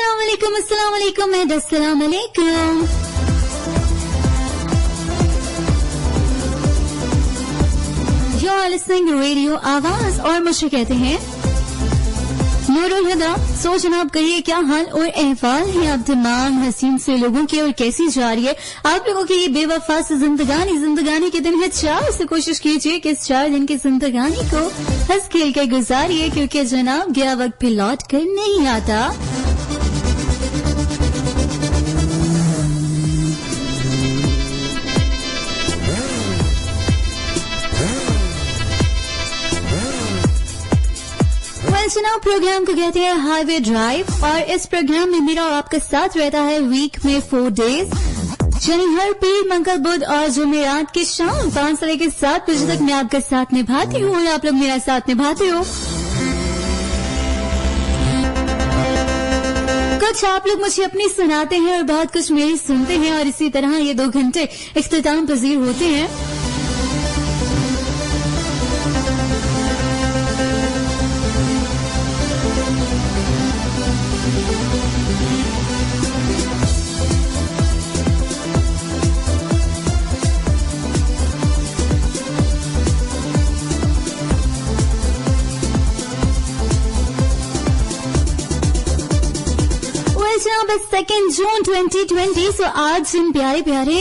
अस्सलाम वालेकुम एंड अस्सलाम वालेकुम। यू आर लिसनिंग रेडियो आवाज और मुझे कहते हैं नूरुल हुदा। सो जनाब, कहिए क्या हाल और अहवाल है आप तमाम हसीन से लोगों के और कैसी जा रही है आप लोगों की ये बेवफा से जिंदगानी के दिन है। चार से कोशिश कीजिए कि इस 4 दिन की जिंदगानी को हंस खेल कर गुजारिए, क्योंकि जनाब गया वक्त फिर लौट कर नहीं आता। जनाब, प्रोग्राम को कहते हैं हाईवे ड्राइव और इस प्रोग्राम में मेरा और आपका साथ रहता है वीक में 4 डेज, यानी हर पीर, मंगल, बुध और जुमेरात की शाम 5 से लेकर 7 बजे तक मैं आपका साथ निभाती हूँ और आप लोग मेरा साथ निभाते हो। कुछ आप लोग मुझे अपनी सुनाते हैं और बहुत कुछ मेरी सुनते हैं और इसी तरह ये 2 घंटे इख्तिताम पजीर होते हैं। Second June 2020। सो आज जिन प्यारे प्यारे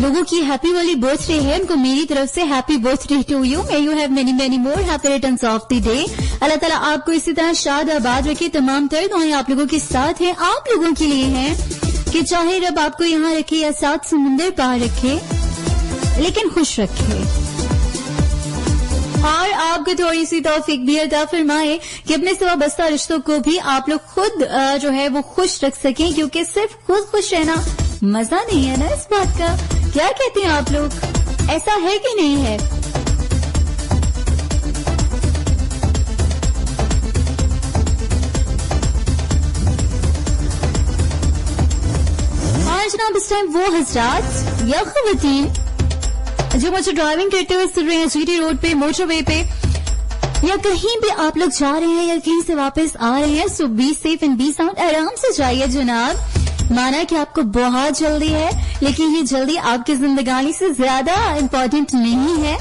लोगों की हैप्पी वाली बर्थडे है, उनको मेरी तरफ से happy birthday to you. May you have many many more happy returns of the day. Allah Taala आपको इसी तरह शाद आबाद रखे। तमाम तर दुआएं आप लोगों के साथ हैं, आप लोगों के लिए हैं कि चाहे रब आपको यहाँ रखे या 7 समुंदर पार रखे, लेकिन खुश रखे और आपको थोड़ी सी तौफीक भी अता फरमाए कि अपने सिवा बस्ता रिश्तों को भी आप लोग खुद जो है वो खुश रख सकें, क्योंकि सिर्फ खुद खुश रहना मजा नहीं है ना इस बात का। क्या कहते हैं आप लोग, ऐसा है कि नहीं है? और जनाब इस टाइम वो हजरात या खवातीन जो मुझे ड्राइविंग करते हुए सुन रहे हैं जीटी रोड पे, मोटरवे पे, या कहीं भी आप लोग जा रहे हैं या कहीं से वापस आ रहे हैं, so be safe and be sound. आराम से जाइए जनाब। माना कि आपको बहुत जल्दी है, लेकिन ये जल्दी आपकी जिंदगानी से ज्यादा इम्पोर्टेंट नहीं है।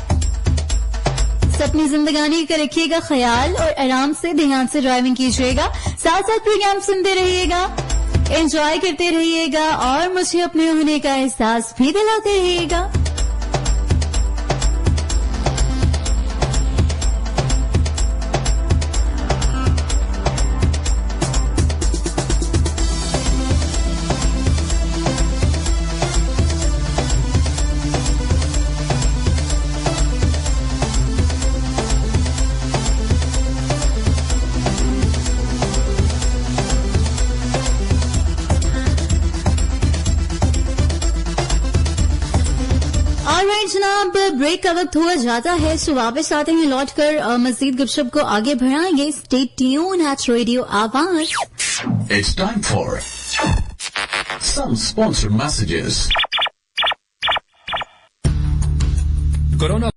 अपनी जिंदगानी का रखिएगा ख्याल और आराम से ध्यान से ड्राइविंग कीजिएगा। साथ साथ प्रोग्राम सुनते रहिएगा, एंजॉय करते रहिएगा और मुझे अपने होने का एहसास भी दिलाते रहिएगा। जनाब ब्रेक का वक्त हुआ जाता है, सो वापस आते हैं लौट कर मजीद गपशप को आगे बढ़ाएंगे। Stay tune at radio Awaz. It's time for some sponsored messages. Corona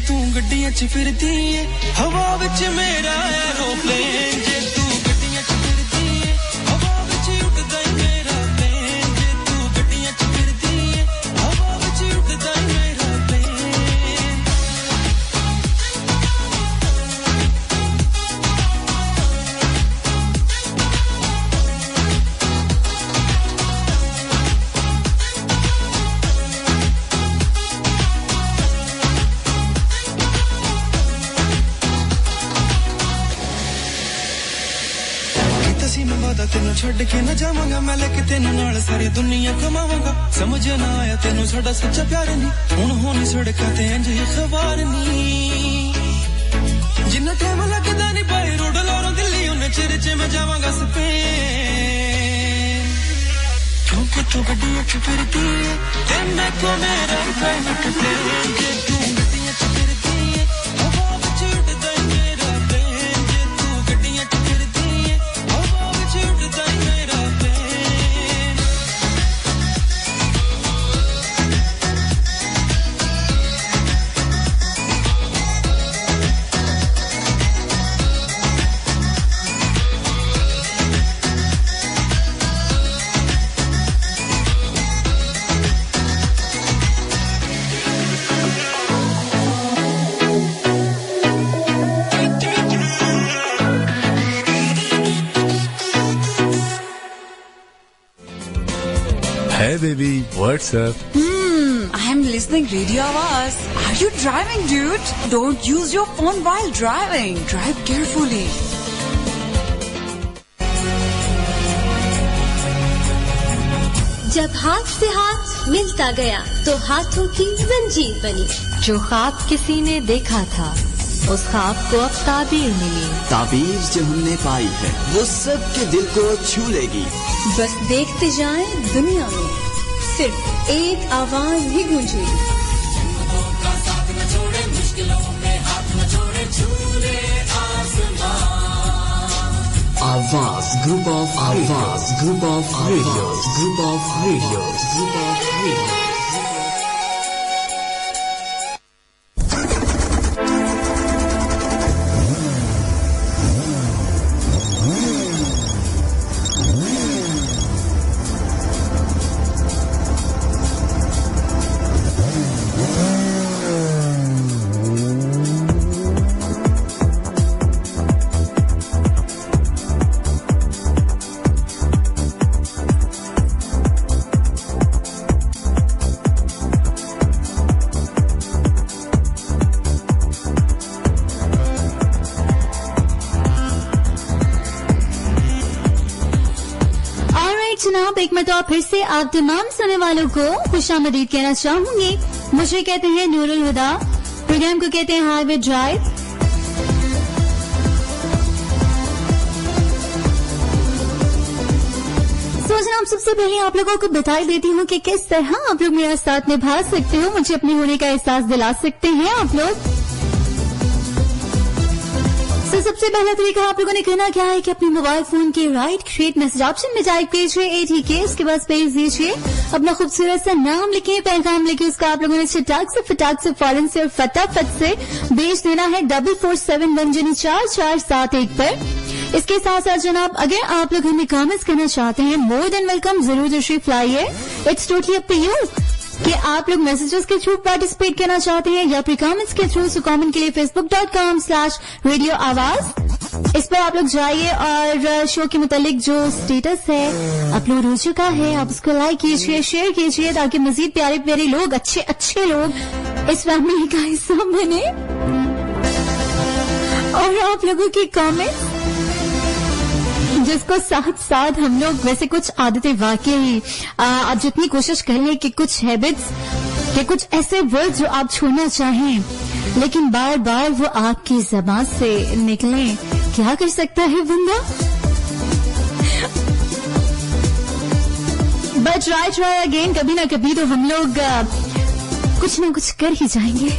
तू गड्डियां च फिरदी है हवा विच मेरा एरोप्लेन जे तू गड्डियां च फिरदी है हवा विच उड़दा है मेरा प्लेन जे तू गड्डियां च फिरदी है हवा विच उड़दा है मेरा प्लेन। ਸੀ ਮੈਂ ਵਾਦਾ ਤੈਨੂੰ ਛੱਡ ਕੇ ਨਾ ਜਾਵਾਂਗਾ ਮੈਂ ਲੈ ਕੇ ਤੈਨੂੰ ਨਾਲ ਸਾਰੀ ਦੁਨੀਆ ਕਮਾਵਾਂਗਾ ਸਮਝ ਨਾ ਆਇਆ ਤੈਨੂੰ ਸਾਡਾ ਸੱਚਾ ਪਿਆਰ ਨਹੀਂ ਹੁਣ ਹੋਣੀ ਸੜਕਾਂ ਤੇ ਇੰਜ ਹੀ ਖਵਾਰ ਨਹੀਂ ਜਿੰਨਾ ਟਾਈਮ ਲੱਗਦਾ ਨਹੀਂ ਬਾਈ ਰੋਡ ਲਾਰੋਂ ਦਿੱਲੀ ਉਹਨੇ ਚਿਰ ਚ ਮੈਂ ਜਾਵਾਂਗਾ ਸਪੇਨ ਕਿਉਂਕਿ ਤੂੰ ਗੱਡੀਆਂ ਚ ਫਿਰਦੀ ਏ ਤੇ ਮੈਂ ਕੋ ਮੇਰਾ ਪ੍ਰਾਈਵੇਟ ਪਲੇਨ ਜੇ ਤੂੰ ਗੱਡੀਆਂ ਚ ਫਿਰਦੀ ਏ ਹਵਾ ਵਿੱਚ ਉੱਡਦਾ ਏ ਮੇਰਾ ਪਲੇਨ ਜੇ ਤੂੰ ਗੱਡੀਆਂ ਚ ਫਿਰਦੀ ਏ ਹਵਾ ਵਿੱਚ ਉੱਡਦਾ ਏ ਮੇਰਾ plain Hey baby, what's up? I am listening Radio Awaaz. Are you driving, dude? Don't use your phone while driving. Drive carefully. जब हाथ से हाथ मिलता गया तो हाथों की जंजीर बनी जो ख्वाब किसी ने देखा था उस ख्वाब को अब ताबीर मिली ताबीर जो हमने पाई है वो सबके दिल को छू लेगी बस देखते जाएं दुनिया में सिर्फ एक आवाज ही गूंजेगी आवाज ग्रुप ऑफ आवाज group of radios group of radios group of radios जनाब एक मरतबा फिर से आप तमाम सुनने वालों को खुशामदीद कहना चाहूंगी। मुझे कहते हैं नूरुल हुदा, प्रोग्राम को कहते हैं हाईवे ड्राइव। तो जनाब सबसे पहले आप लोगों को बता देती हूँ कि किस तरह आप लोग मेरा साथ निभा सकते हो, मुझे अपने होने का एहसास दिला सकते हैं आप लोग। सबसे पहला तरीका आप लोगों ने करना क्या है कि अपने मोबाइल फोन के राइट क्रिएट मैसेज ऑप्शन में टाइप कीजिए ATK, उसके बाद स्पेस दीजिए, अपना खूबसूरत सा नाम लिखिए, पैगाम लिखिए, उसका आप लोगों ने फटाक से फौरन से और फटाफट से भेज देना है 4471 पर। इसके साथ साथ जनाब अगर आप लोग हमें कमेंट्स करना चाहते हैं मोर देन वेलकम, जरूर तशरीफ लाइए। It's totally up to you कि आप लोग मैसेजेस के थ्रू पार्टिसिपेट करना चाहते हैं या फिर कमेंट्स के थ्रू। सो कमेंट के लिए facebook.com/radio आवाज, इस पर आप लोग जाइए और शो के मुतालिक जो स्टेटस है अपलोड हो चुका है आप उसको लाइक कीजिए, शेयर कीजिए, ताकि मजीद प्यारे प्यारे लोग, अच्छे अच्छे लोग इस फैमिली का हिस्सा बने। और आप लोगों की कमेंट जिसको साथ साथ हम लोग वैसे कुछ आदतें वाकई आप जितनी कोशिश कर लें कि कुछ हैबिट्स के कुछ ऐसे वर्ड जो आप छोड़ना चाहें लेकिन बार बार वो आपकी ज़बान से निकले, क्या कर सकता है बंदा। बट ट्राई अगेन, कभी ना कभी तो हम लोग कुछ ना कुछ कर ही जाएंगे।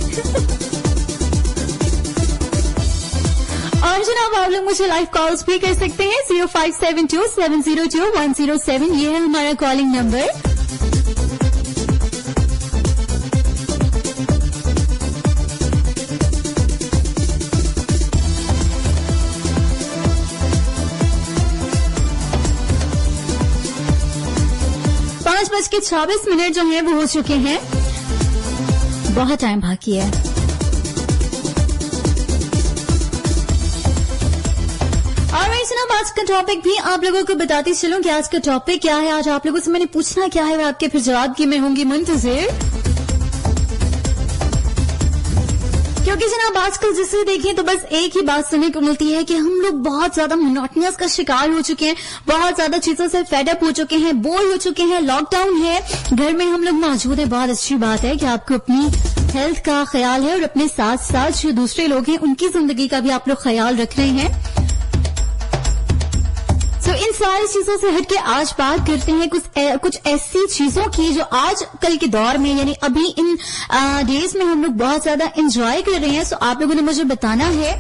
और जनाब आप लोग मुझे लाइव कॉल्स भी कर सकते हैं 0572702107, ये है हमारा कॉलिंग नंबर। पाँच 5:26 जो है वो हो चुके हैं, बहुत टाइम बाकी है। जनाब आज का टॉपिक भी आप लोगों को बताती चलूं कि आज का टॉपिक क्या है। आज आप लोगों से मैंने पूछना क्या है, आपके फिर जवाब की मैं होंगी मुंतजिर, क्योंकि जनाब आजकल जिसे देखें तो बस एक ही बात सुनने को मिलती है कि हम लोग बहुत ज्यादा मोनोटोनस का शिकार हो चुके हैं, बहुत ज्यादा चीजों से फेड अप हो चुके हैं, बोर हो चुके हैं, लॉकडाउन है, घर में हम लोग मौजूद है। बहुत अच्छी बात है कि आपको अपनी हेल्थ का ख्याल है और अपने साथ साथ जो दूसरे लोग हैं उनकी जिंदगी का भी आप लोग ख्याल रख रहे हैं। तो इन सारी चीजों से हटके आज बात करते हैं कुछ ऐसी चीजों की जो आज कल के दौर में यानी अभी इन डेज में हम लोग बहुत ज्यादा एंजॉय कर रहे हैं। सो आप लोगों ने मुझे बताना है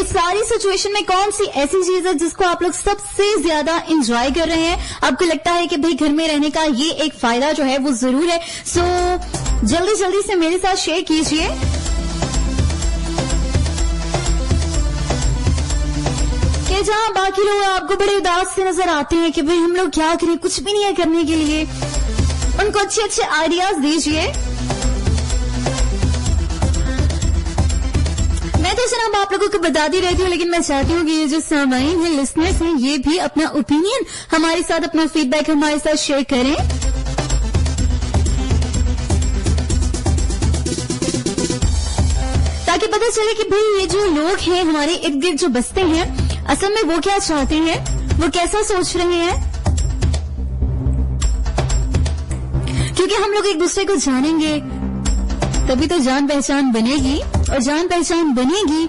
इस सारी सिचुएशन में कौन सी ऐसी चीज है जिसको आप लोग सबसे ज्यादा एंजॉय कर रहे हैं। आपको लगता है कि भाई घर में रहने का ये एक फायदा जो है वो जरूर है। सो जल्दी जल्दी से मेरे साथ शेयर कीजिए। कि जहां बाकी लोग आपको बड़े उदास से नजर आते हैं कि भाई हम लोग क्या करें, कुछ भी नहीं है करने के लिए, उनको अच्छे अच्छे आइडियाज दीजिए। मैं तो जनाब आप लोगों को बताती रहती हूँ, लेकिन मैं चाहती हूँ कि ये जो सामाइन है, लिसनर्स हैं, ये भी अपना ओपिनियन हमारे साथ, अपना फीडबैक हमारे साथ शेयर करें। ताकि पता चले कि भाई ये जो लोग हैं हमारे इर्द गिर्द जो बसते हैं असल में वो क्या चाहते हैं, वो कैसा सोच रहे हैं। क्योंकि हम लोग एक दूसरे को जानेंगे तभी तो जान पहचान बनेगी, और जान पहचान बनेगी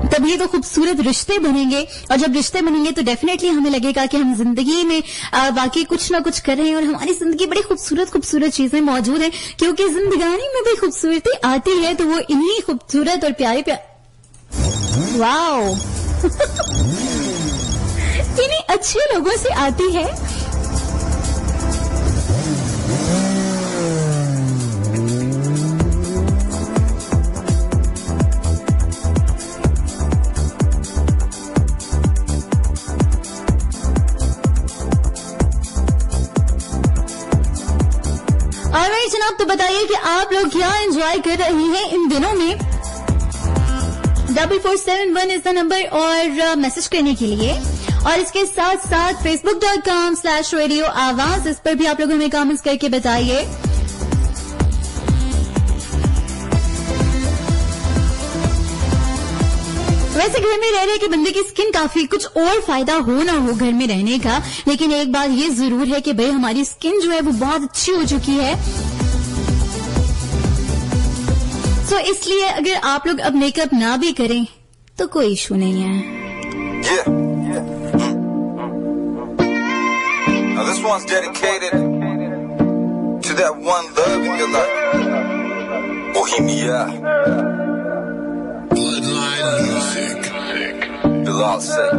तभी तो खूबसूरत रिश्ते बनेंगे, और जब रिश्ते बनेंगे तो डेफिनेटली हमें लगेगा कि हम जिंदगी में बाकी कुछ ना कुछ कर रहे हैं और हमारी जिंदगी बड़ी खूबसूरत खूबसूरत चीजें मौजूद हैं। क्योंकि जिंदगानी में भी खूबसूरती आती है तो वो इन्हीं खूबसूरत और प्यारे वाओ इन्हीं अच्छे लोगों से आती है। ऑलराइट जनाब, तो बताइए कि आप लोग क्या एंजॉय कर रहे हैं इन दिनों में। 4471 इज द नंबर और मैसेज करने के लिए, और इसके साथ साथ facebook.com/radio आवाज, इस पर भी आप लोग हमें कमेंट्स करके बताइए। वैसे घर में रह रहे कि बंदे की स्किन काफी कुछ और फायदा हो ना हो घर में रहने का, लेकिन एक बात ये जरूर है कि भाई हमारी स्किन जो है वो बहुत अच्छी हो चुकी है। तो इसलिए अगर आप लोग अब मेकअप ना भी करें तो कोई इशू नहीं है। Now this one's dedicated to that one love in your life. Bohemia. Bloodline music. Bilal said.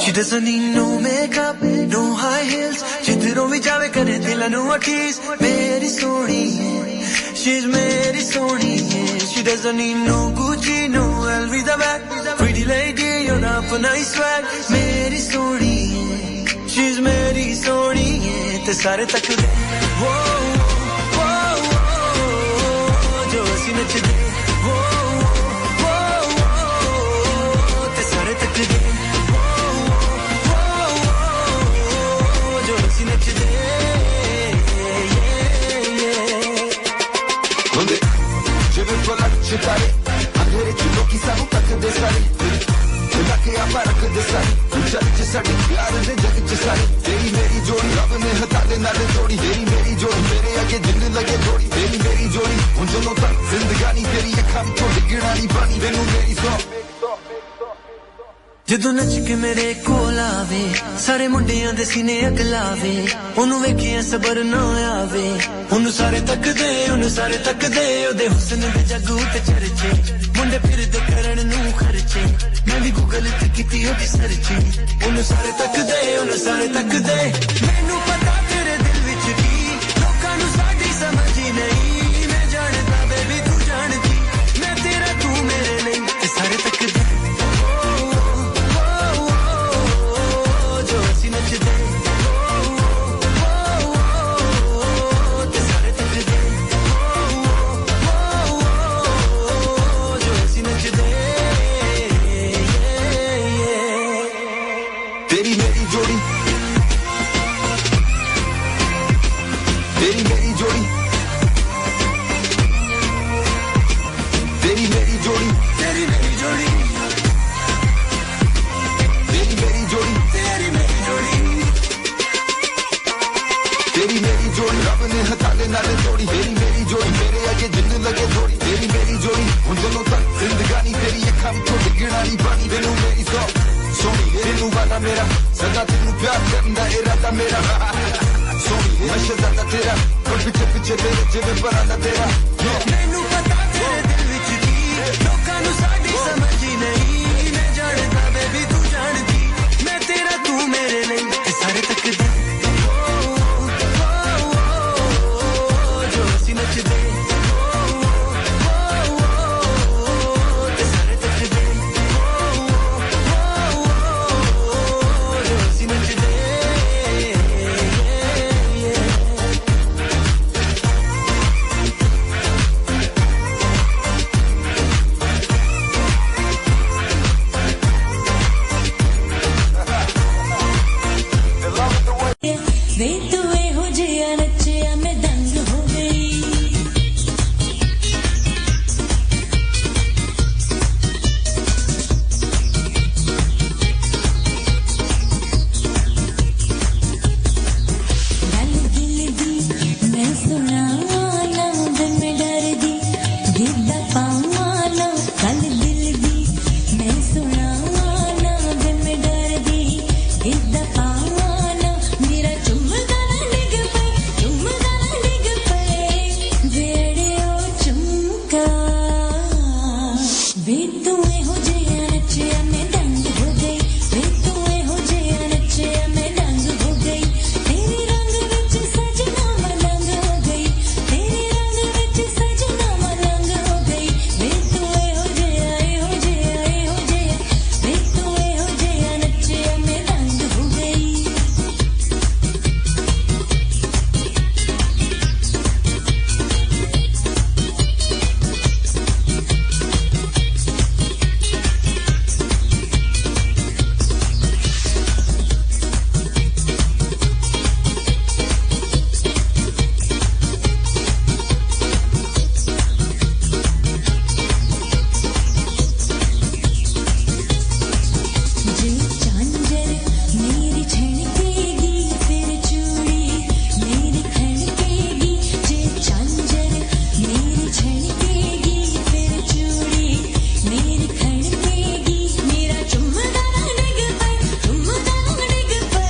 She doesn't need no makeup, no high heels. जिधरों भी जावे करे दिल नु अठीस। मेरी सोनी है, she's मेरी सोनी है। She doesn't need no Gucci, no LV the bag. Pretty lady, you're not for nice swag. मेरी सोनी है, she's मेरी सोनी है। ते सारे तक दे, वो जो सी नचदे, वो ते सारे तक दे। चितारे अंधेरे चुलों की सानू तक दे सारे मिला के आप रख दे सारे चल च साडे प्यार दे जग च सारे तेरी मेरी जोड़ी रब ने हटा दे नाले जोड़ी तेरी मेरी जोड़ी मेरे आगे दिल लगे जोड़ी तेरी मेरी जोड़ी उन दोनों तक जिंदगानी तेरी अखां तो डिगना नहीं पानी तेनू मेरी सौ ਜਦੋਂ ਨੱਚ ਕੇ ਮੇਰੇ ਕੋਲ ਆਵੇ ਸਾਰੇ ਮੁੰਡਿਆਂ ਦੇ ਸੀਨੇ ਅਗਲਾਵੇ ਉਹਨੂੰ ਵੇਖਿਆ ਸਬਰ ਨਾ ਆਵੇ ਉਹਨੂੰ ਸਾਰੇ ਤੱਕਦੇ ਉਹਦੇ ਹੁਸਨ ਦੇ ਜਾਗੂ ਤੇ ਚਰਚੇ ਮੁੰਡੇ ਫਿਰਦੇ ਕਰਨ ਨੂੰ ਖਰਚੇ ਮੈਂ ਵੀ ਗੂਗਲ ਤੇ ਕੀਤੀ ਉਹਦੀ ਸਰਚ ਉਹਨੂੰ ਸਾਰੇ ਤੱਕਦੇ ਮੈਨੂੰ ਪਤਾ ਤੇਰੇ ਦਿਲ ਵਿੱਚ ਕੀ ਲੋਕਾਂ ਨੂੰ ਸਾਡੀ ਸਮਝ ਨਹੀਂ ਮੈਂ ਜਾਣਦਾ ਬੇਬੀ ਤੂੰ ਜਾਣਦੀ ਮੈਂ ਤੇਰਾ ਤੂੰ ਮੇਰੇ ਲਈ ਤੇ ਸਾਰੇ ਤੱਕਦੇ लगे थोड़ी तेरी मेरी जोड़ी हुण दोनों तक जिंदगानी तेरी अखां विचों डिगणा नहीं पानी तेनू मेरी सौ सोनी तेनू वादा मेरा सदा तेनू प्यार करन दा इरादा मेरा सोनी नशा दा तेरा पर पिछे पिछे तेरे जिवें परां दा तेरा मैनू पता तेरे दिल विच दी लोकां नू साडी समझ ही नहीं मैं जाणदा बेबी तू जाणदी मैं तेरा तू मेरे लिए सारे तक दे जो सी नचदे सारे तक दे जो सी नचदे वे तू हो जिया नचिया मैं दंग हो गई गल दिल दी मैं सुना ना दिल में डर दी गिरदा पावा ना गल दिल दी मैं सुना ना दिल में डर दी गिरदा पावा ना मेरा चुम्मदा ना डिग पे वेड़े ओ चुमका वे तू हो जिया नचिया मैं दंग हो गई वे तू हो जिया नचिया मैं दंग हो गई तेरे रंग विच सजना मलंग हो गई तेरे रंग विच सजना मलंग हो गई वे तू हो जिया वे तू हो जिया नचिया मैं दंग हो गई जे चांजर मेरी छणकेगी फिर चूड़ी मेरी खणकेगी जे चांजर मेरी छणकेगी फिर चूड़ी मेरी खणकेगी मेरा चुम्मदा ना डिग पे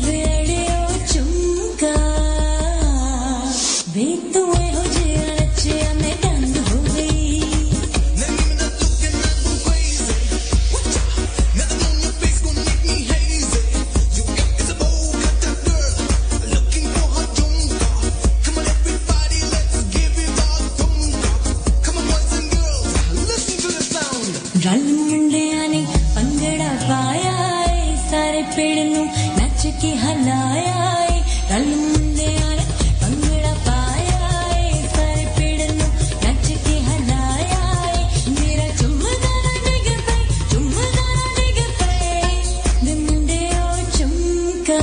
वेड़े ओ चुमका वे तू हो जिया नचिया मैं दंग हो गई रल मुंडिया ने पंगड़ा पाया है सारे पेड़ नू नच के हलाया है रल मुंडिया ने पंगड़ा पाया है सारे पेड़ नू नच के हलाया है मेरा चुम्मदा ना डिग पे दे मुंडे ओ चुमका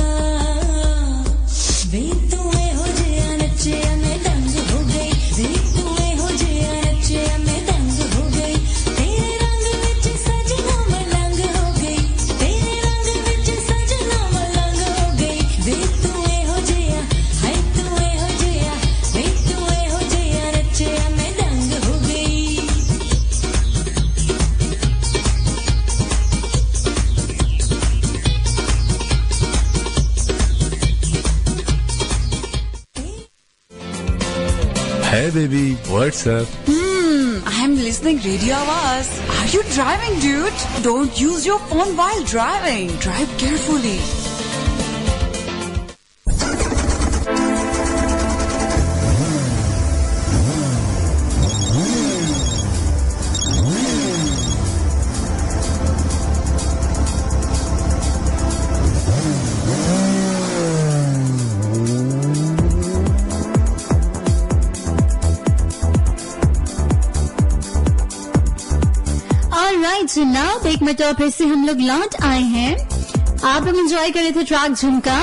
वे तू हो जिया नचिया मैं दंग हो गई वे तू हो जिया नचिया मैं दंग हो गई तेरे रंग विच सजना मलंग हो गई तेरे रंग विच सजना मलंग हो गई वे तू हो जिया हाय तू हो जिया वे तू हो जिया नचिया मैं दंग हो गई Hey baby, what's up? I'm listening Radio Awaaz. Are you driving, dude? Don't use your phone while driving. Drive carefully. Alright जनाब, एक मिनट और फिर से हम लोग लौट आए हैं। आप लोग एंजॉय कर रहे थे ट्रैक झुमका।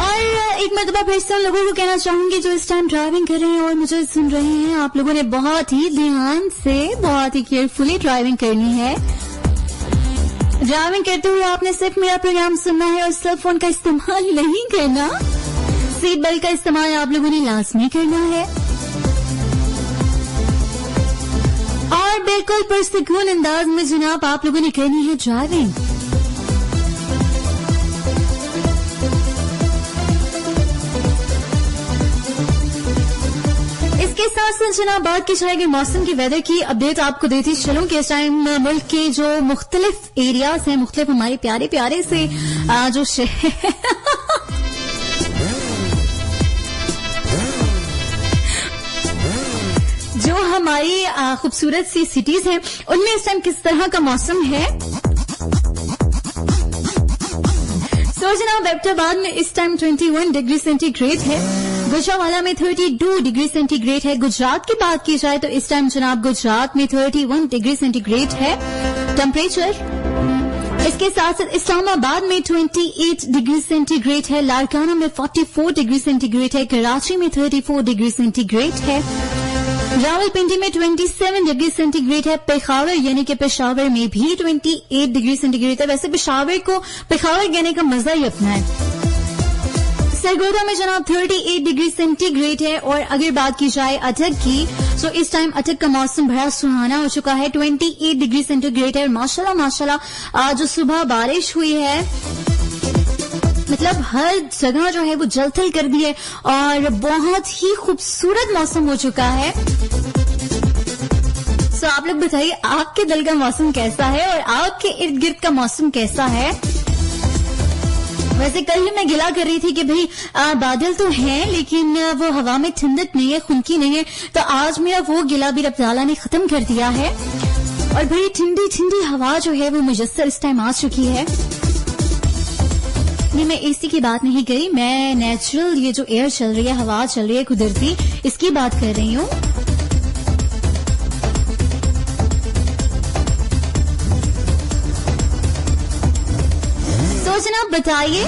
और एक मरतबा फिर से उन लोगों को कहना चाहूंगी जो इस टाइम ड्राइविंग कर रहे हैं और मुझे सुन रहे हैं, आप लोगों ने बहुत ही ध्यान से, बहुत ही केयरफुली ड्राइविंग करनी है। ड्राइविंग करते हुए आपने सिर्फ मेरा प्रोग्राम सुनना है और सेल फोन का इस्तेमाल नहीं करना। सीट बेल्ट का इस्तेमाल आप लोगों ने लाजमी करना है और बिल्कुल पुरसुकून अंदाज में जनाब आप लोगों ने करनी है ड्राइविंग। इसके साथ साथ जनाब बात की जाएगी मौसम की, वेदर की अपडेट आपको देती चलूं कि इस टाइम मुल्क के जो मुख्तलिफ एरियाज हैं, मुख्तलिफ हमारे प्यारे प्यारे से जो जो हमारी खूबसूरत सी सिटीज हैं उनमें इस टाइम किस तरह का मौसम है। तो जनाब हैदराबाद में इस टाइम 21 डिग्री सेंटीग्रेड है, गुजरावाला में 32 डिग्री सेंटीग्रेड है। गुजरात की बात की जाए तो इस टाइम जनाब गुजरात में 31 डिग्री सेंटीग्रेड है टेम्परेचर। इसके साथ साथ इस्लामाबाद में 28 डिग्री सेंटीग्रेड है, लाड़काना में 44 डिग्री सेंटीग्रेड है, कराची में 34 डिग्री सेंटीग्रेड है, रावलपिंडी में 27 डिग्री सेंटीग्रेड है, पेशावर यानी कि पेशावर में भी 28 डिग्री सेंटीग्रेड है। वैसे पेशावर को पेशावर कहने का मजा ही अपना है। सरगोदा में जनाब 38 डिग्री सेंटीग्रेड है। और अगर बात की जाए अटक की तो इस टाइम अटक का मौसम बड़ा सुहाना हो चुका है, 28 डिग्री सेंटीग्रेड है। और माशाल्लाह माशाल्लाह जो सुबह बारिश हुई है मतलब हर जगह जो है वो जलथल कर दी है और बहुत ही खूबसूरत मौसम हो चुका है। तो आप लोग बताइए आपके दिल का मौसम कैसा है और आपके इर्द गिर्द का मौसम कैसा है। वैसे कल ही मैं गिला कर रही थी कि भाई बादल तो हैं लेकिन वो हवा में ठंडक नहीं है, खुनकी नहीं है। तो आज मेरा वो गिला भी रब ताला ने खत्म कर दिया है और बड़ी ठंडी ठंडी हवा जो है वो मुयस्सर इस टाइम आ चुकी है। नहीं, मैं एसी की बात नहीं करी, मैं नेचुरल ये जो एयर चल रही है, हवा चल रही है कुदरती, इसकी बात कर रही हूँ। तो जनाब बताइए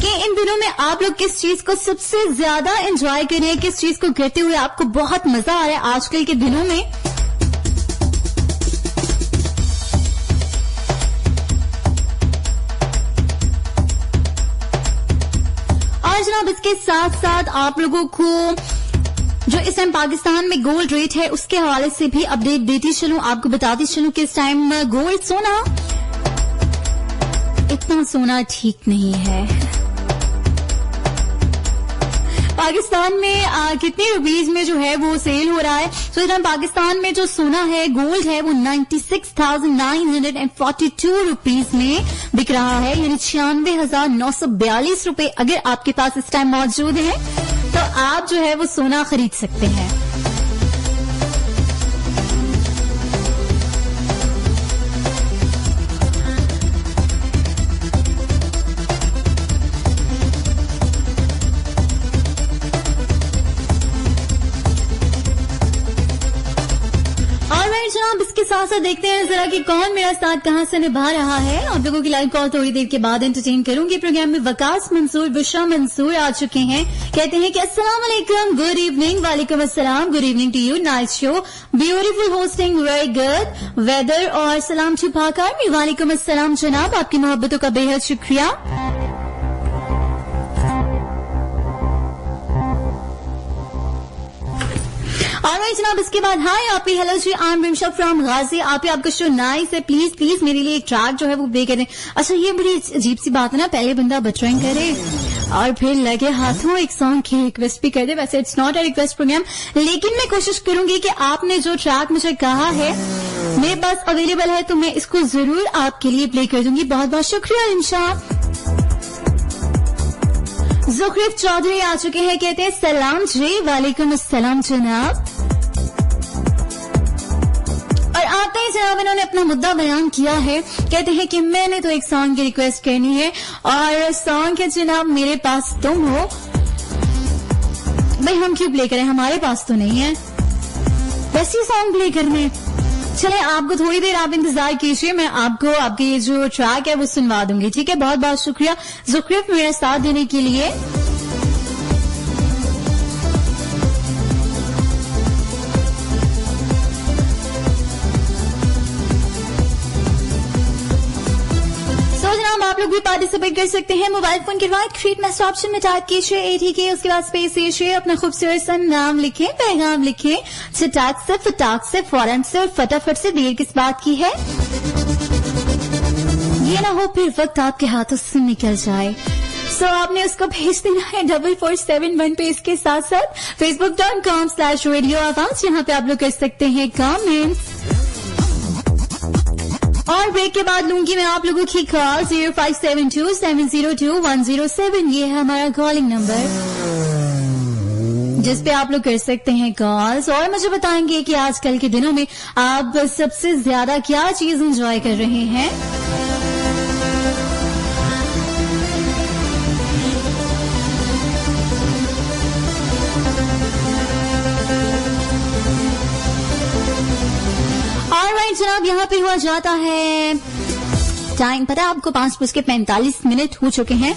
कि इन दिनों में आप लोग किस चीज को सबसे ज्यादा एंजॉय कर रहे हैं, किस चीज को करते हुए आपको बहुत मजा आ रहा है आजकल के दिनों में। और जनाब इसके साथ साथ आप लोगों को जो इस टाइम पाकिस्तान में गोल्ड रेट है उसके हवाले से भी अपडेट देती चलूं, आपको बताती चलूं कि इस टाइम गोल्ड सोना इतना सोना ठीक नहीं है। पाकिस्तान में कितने रुपीज में जो है वो सेल हो रहा है। तो इस टाइम पाकिस्तान में जो सोना है गोल्ड है वो 96,942 रुपीज में बिक रहा है, यानी 96,942 रुपए अगर आपके पास इस टाइम मौजूद है तो आप जो है वो सोना खरीद सकते हैं। जनाब इसके साथ साथ देखते हैं जरा कि कौन मेरा साथ कहां से निभा रहा है। आप लोगों की लाइव कॉल थोड़ी देर के बाद एंटरटेन करूंगी। प्रोग्राम में वकास मंसूर, बुशरा मंसूर आ चुके हैं, कहते हैं कि अस्सलाम वालेकुम, गुड इवनिंग। वालेकुम अस्सलाम, good evening to you, nice show, beautiful hosting, very good weather और सलाम छुपाकर भी। वालेकुम अस्सलाम जनाब, आपकी मोहब्बतों का बेहद शुक्रिया। ऑलराइट जनाब इसके बाद हाय आप ही, hello ji, I am Rimsha from Ghazi. आप ही आपका शो नाइस है, प्लीज प्लीज मेरे लिए एक ट्रैक जो है वो प्ले करें। अच्छा ये बड़ी अजीब सी बात है ना, पहले बंदा बटरिंग करे और फिर लगे हाथों एक सॉन्ग की रिक्वेस्ट भी कर दे। वैसे it's not a request programme, लेकिन मैं कोशिश करूंगी कि आपने जो ट्रैक मुझे कहा है मेरे पास अवेलेबल है तो मैं इसको जरूर आपके लिए प्ले कर दूंगी। बहुत बहुत शुक्रिया रिमशा। जुखरिफ चौधरी आ चुके हैं, कहते हैं सलाम जी। वालेकुम अस्सलाम जनाब। और आते ही जनाब इन्होंने अपना मुद्दा बयान किया है, कहते हैं कि मैंने तो एक सॉन्ग की रिक्वेस्ट करनी है और सॉन्ग है जनाब मेरे पास तुम हो। भाई हम क्यों प्ले करें, हमारे पास तो नहीं है वैसी सॉन्ग प्ले करने। चले आपको थोड़ी देर आप इंतजार कीजिए, मैं आपको आपके ये जो ट्रैक है वो सुनवा दूंगी, ठीक है। बहुत बहुत शुक्रिया जुखरिफ मेरा साथ देने के लिए। पार्टिसिपेट कर सकते हैं। मोबाइल फोन के राइट क्रिएट मैसेज ऑप्शन में टाइप कीजिए ATK, उसके बाद स्पेस दीजिए, अपना खूबसूरत सा नाम लिखें, पैगाम लिखें, चटाक से, फटाक से, फौरन से और फटाफट से। देर किस बात की है, ये ना हो फिर वक्त आपके हाथों से निकल जाए। सो आपने उसको भेज देना है 4471 पे। इसके साथ साथ facebook.com/radio आवाज, यहाँ पे आप लोग कर सकते हैं कमेंट्स। और ब्रेक के बाद लूंगी मैं आप लोगों की कॉल 0572702107। ये है हमारा कॉलिंग नंबर जिस पे आप लोग कर सकते हैं कॉल्स और मुझे बताएंगे कि आजकल के दिनों में आप सबसे ज्यादा क्या चीज एंजॉय कर रहे हैं। ऑलराइट जनाब, यहाँ पे हुआ जाता है टाइम, पता है आपको 5:45 हो चुके हैं।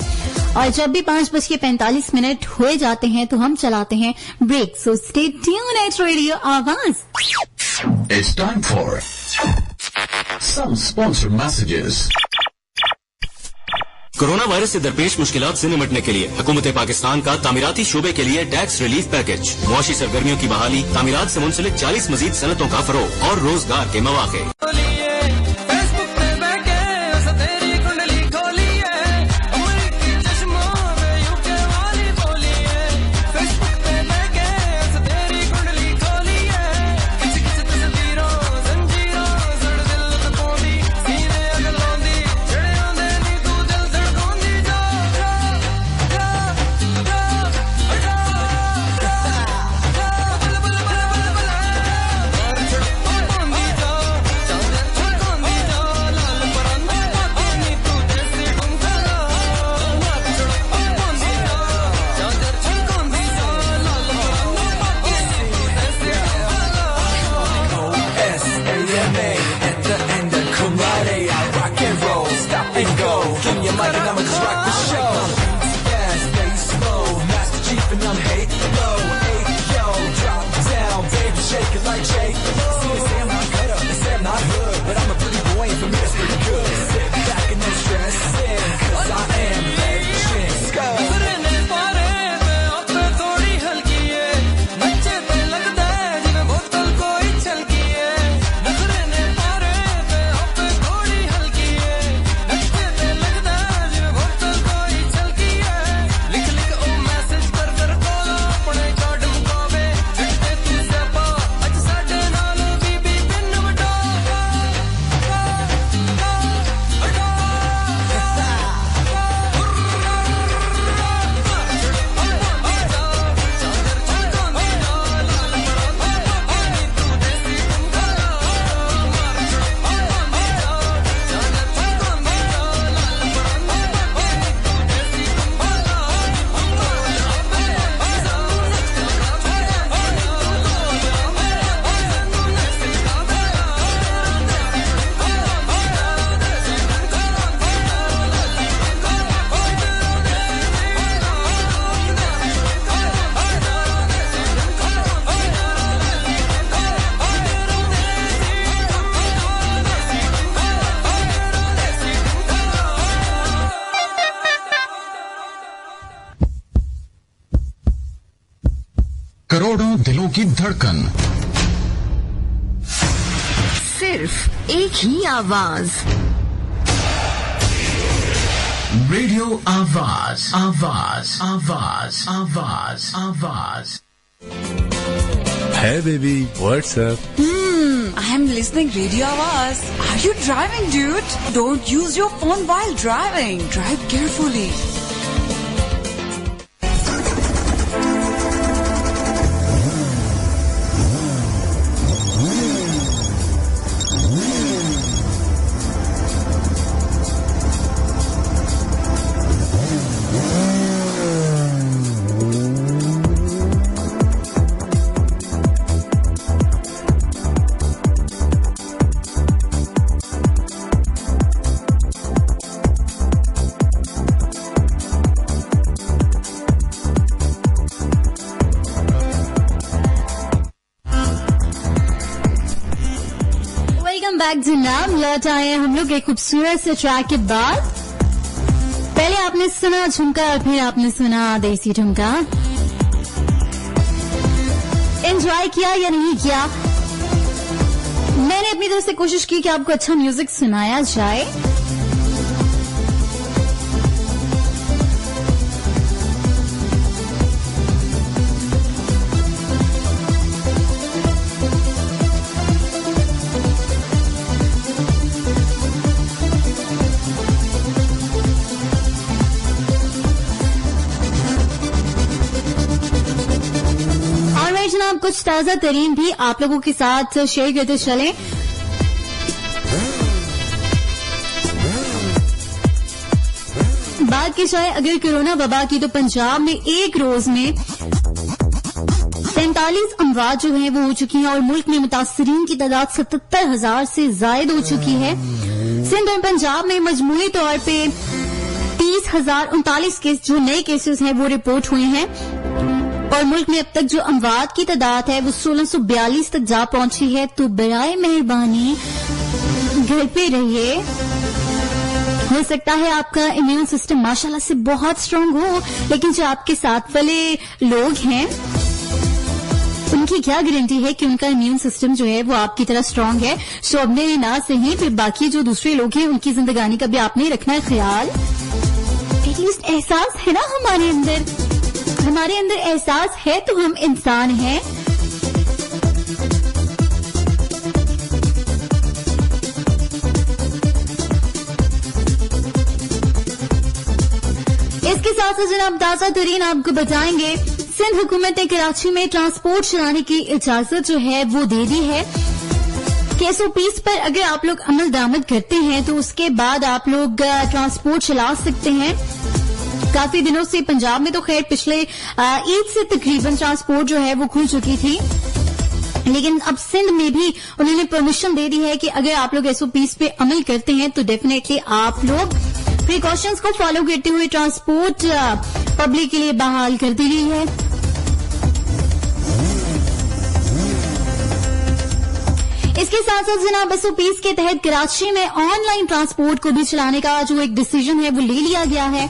और जब भी 5:45 हुए जाते हैं तो हम चलाते हैं break. So stay tune at radio Awaz. It's time for some sponsored messages. Corona virus से दरपेश मुश्किलात से निपटने के लिए हुकूमत पाकिस्तान का तामीराती शोबे के लिए टैक्स रिलीफ पैकेज, मुआशी सरगर्मियों की बहाली, तामीरात से मुंसलिक 40 मजीद सनतों का फरोग और रोजगार के मौके। करोड़ों दिलों की धड़कन, सिर्फ एक ही आवाज, रेडियो आवाज आवाज आवाज आवाज आवाज। Hey baby, what's up? I am listening Radio Awaaz. Are you driving, dude? Don't use your phone while driving. Drive carefully. Back जनाब, लौट आए हम लोग एक खूबसूरत से ट्रैक के बाद। पहले आपने सुना झुमका और फिर आपने सुना देसी ठुमका। एंजॉय किया या नहीं किया? मैंने अपनी तरफ से कोशिश की कि आपको अच्छा म्यूजिक सुनाया जाए। कुछ ताजा तरीन भी आप लोगों के साथ शेयर करते चलें। बात की जाए अगर कोरोना वबा की, तो पंजाब में एक रोज में 43 अमवात जो हैं वो हो चुकी हैं और मुल्क में मुतासरीन की तादाद 77,000 से ज्यादा हो चुकी है। सिंध और पंजाब में मजमूई तौर पे 30,039 केस जो नए केसेस हैं वो रिपोर्ट हुए हैं और मुल्क में अब तक जो अमवात की तादाद है वो 1642 तक जा पहुंची है। तो बराए मेहरबानी घर पे रहिए। हो सकता है आपका इम्यून सिस्टम माशाल्लाह से बहुत स्ट्रांग हो, लेकिन जो आपके साथ वाले लोग हैं उनकी क्या गारंटी है कि उनका इम्यून सिस्टम जो है वो आपकी तरह स्ट्रांग है। सो अपने ना सही फिर बाकी जो दूसरे लोग हैं उनकी जिंदगानी का भी आपने रखना है ख्याल। एटलीस्ट एहसास है ना हमारे अंदर एहसास है तो हम इंसान हैं। इसके साथ साथ जनाब ताजा तरीन आपको बताएंगे, सिंध हुकूमत ने कराची में ट्रांसपोर्ट चलाने की इजाजत जो है वो दे दी है। KSOPs पर अगर आप लोग अमल दरामद करते हैं तो उसके बाद आप लोग ट्रांसपोर्ट चला सकते हैं। काफी दिनों से पंजाब में तो खैर पिछले ईद से तकरीबन ट्रांसपोर्ट जो है वो खुल चुकी थी, लेकिन अब सिंध में भी उन्होंने परमिशन दे दी है कि अगर आप लोग SOPs पे अमल करते हैं तो डेफिनेटली आप लोग प्रिकॉशंस को फॉलो करते हुए ट्रांसपोर्ट पब्लिक के लिए बहाल कर दी गई है। इसके साथ साथ जनाब SOPs के तहत कराची में ऑनलाइन ट्रांसपोर्ट को भी चलाने का जो एक डिसीजन है वो ले लिया गया है।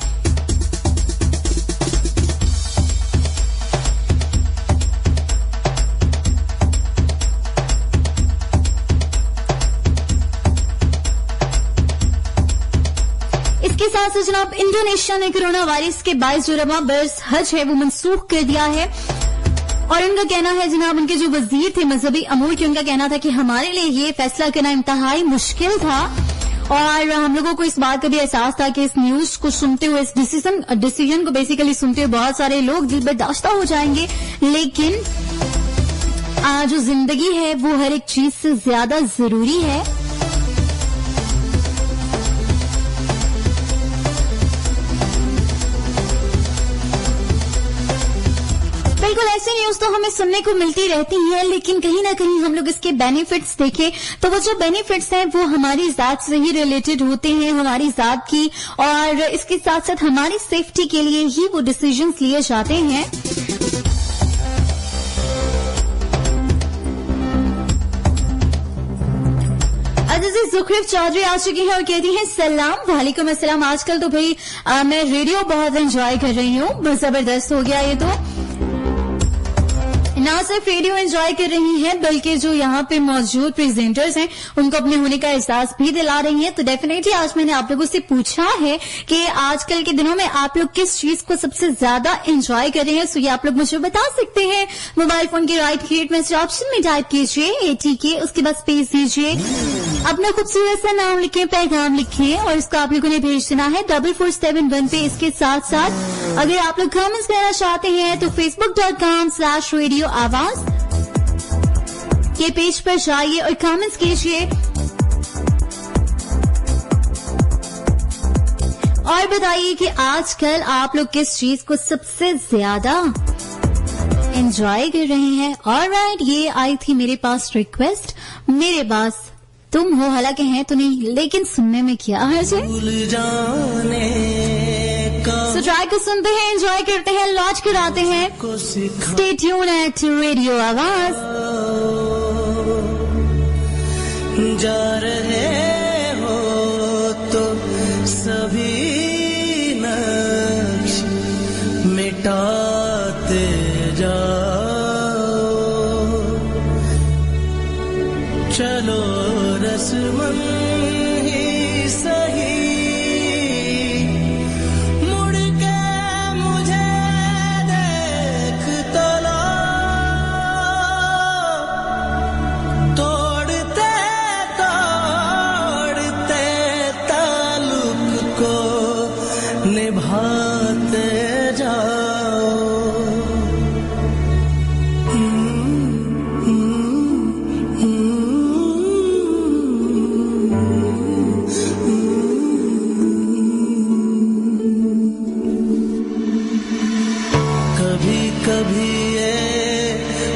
इसके साथ साथ जनाब इंडोनेशिया ने कोरोना वायरस के बायस जो रवा बरस हज है वो मनसूख कर दिया है और उनका कहना है जनाब उनके जो वजीर थे मजहबी अमूर के, उनका कहना था कि हमारे लिए ये फैसला करना इंतहाई मुश्किल था और हम लोगों को इस बात का भी एहसास था कि इस न्यूज को सुनते हुए, इस डिसीजन को बेसिकली सुनते हुए बहुत सारे लोग दिल बर्दाश्ता हो जाएंगे, लेकिन जो जिंदगी है वो हर एक चीज से ज्यादा जरूरी है। बिल्कुल ऐसी न्यूज तो हमें सुनने को मिलती रहती है, लेकिन कहीं ना कहीं हम लोग इसके बेनिफिट्स देखें तो वो जो बेनिफिट्स हैं वो हमारी जात से ही रिलेटेड होते हैं, हमारी जात की, और इसके साथ साथ हमारी सेफ्टी के लिए ही वो डिसीजंस लिए जाते हैं। जुखरिफ चौधरी आ चुकी है और कहती हैं सलाम वालेकुम अस्सलाम। आजकल तो भाई मैं रेडियो बहुत एंजॉय कर रही हूँ, जबरदस्त हो गया ये तो। ना सिर्फ रेडियो एंजॉय कर रही हैं बल्कि जो यहाँ पे मौजूद प्रेजेंटर्स हैं उनको अपने होने का एहसास भी दिला रही हैं। तो डेफिनेटली आज मैंने आप लोगों से पूछा है कि आजकल के दिनों में आप लोग किस चीज को सबसे ज्यादा एंजॉय कर रहे हैं। सो ये आप लोग मुझे बता सकते हैं। मोबाइल फोन के राइट क्रिएट मैसेज ऑप्शन में टाइप कीजिए ATK, उसके बाद स्पेस दीजिए, अपना खूबसूरत सा नाम लिखें, पैगाम लिखें और इसको आप लोगों ने भेज देना है 4471 पे। इसके साथ साथ अगर आप लोग कमेंट्स करना चाहते हैं तो facebook.com/radio आवाज के पेज पर जाइए और कमेंट्स कीजिए और बताइए कि आजकल आप लोग किस चीज को सबसे ज्यादा एंजॉय कर रहे हैं। ऑलराइट, ये आई थी मेरे पास रिक्वेस्ट, मेरे पास तुम हो, हालांकि हैं तो नहीं, लेकिन सुनने में क्या है जी। सो ट्राई को सुनते हैं, एंजॉय करते हैं, लॉन्च कराते हैं। स्टे ट्यून एट रेडियो आवाज। जा रहे हो तो सभी चलो रस्मन ही सही मुड़ के मुझे देख तो लो तोड़ते तोड़ते ताल्लुक को निभाते जाओ कभी कभी ये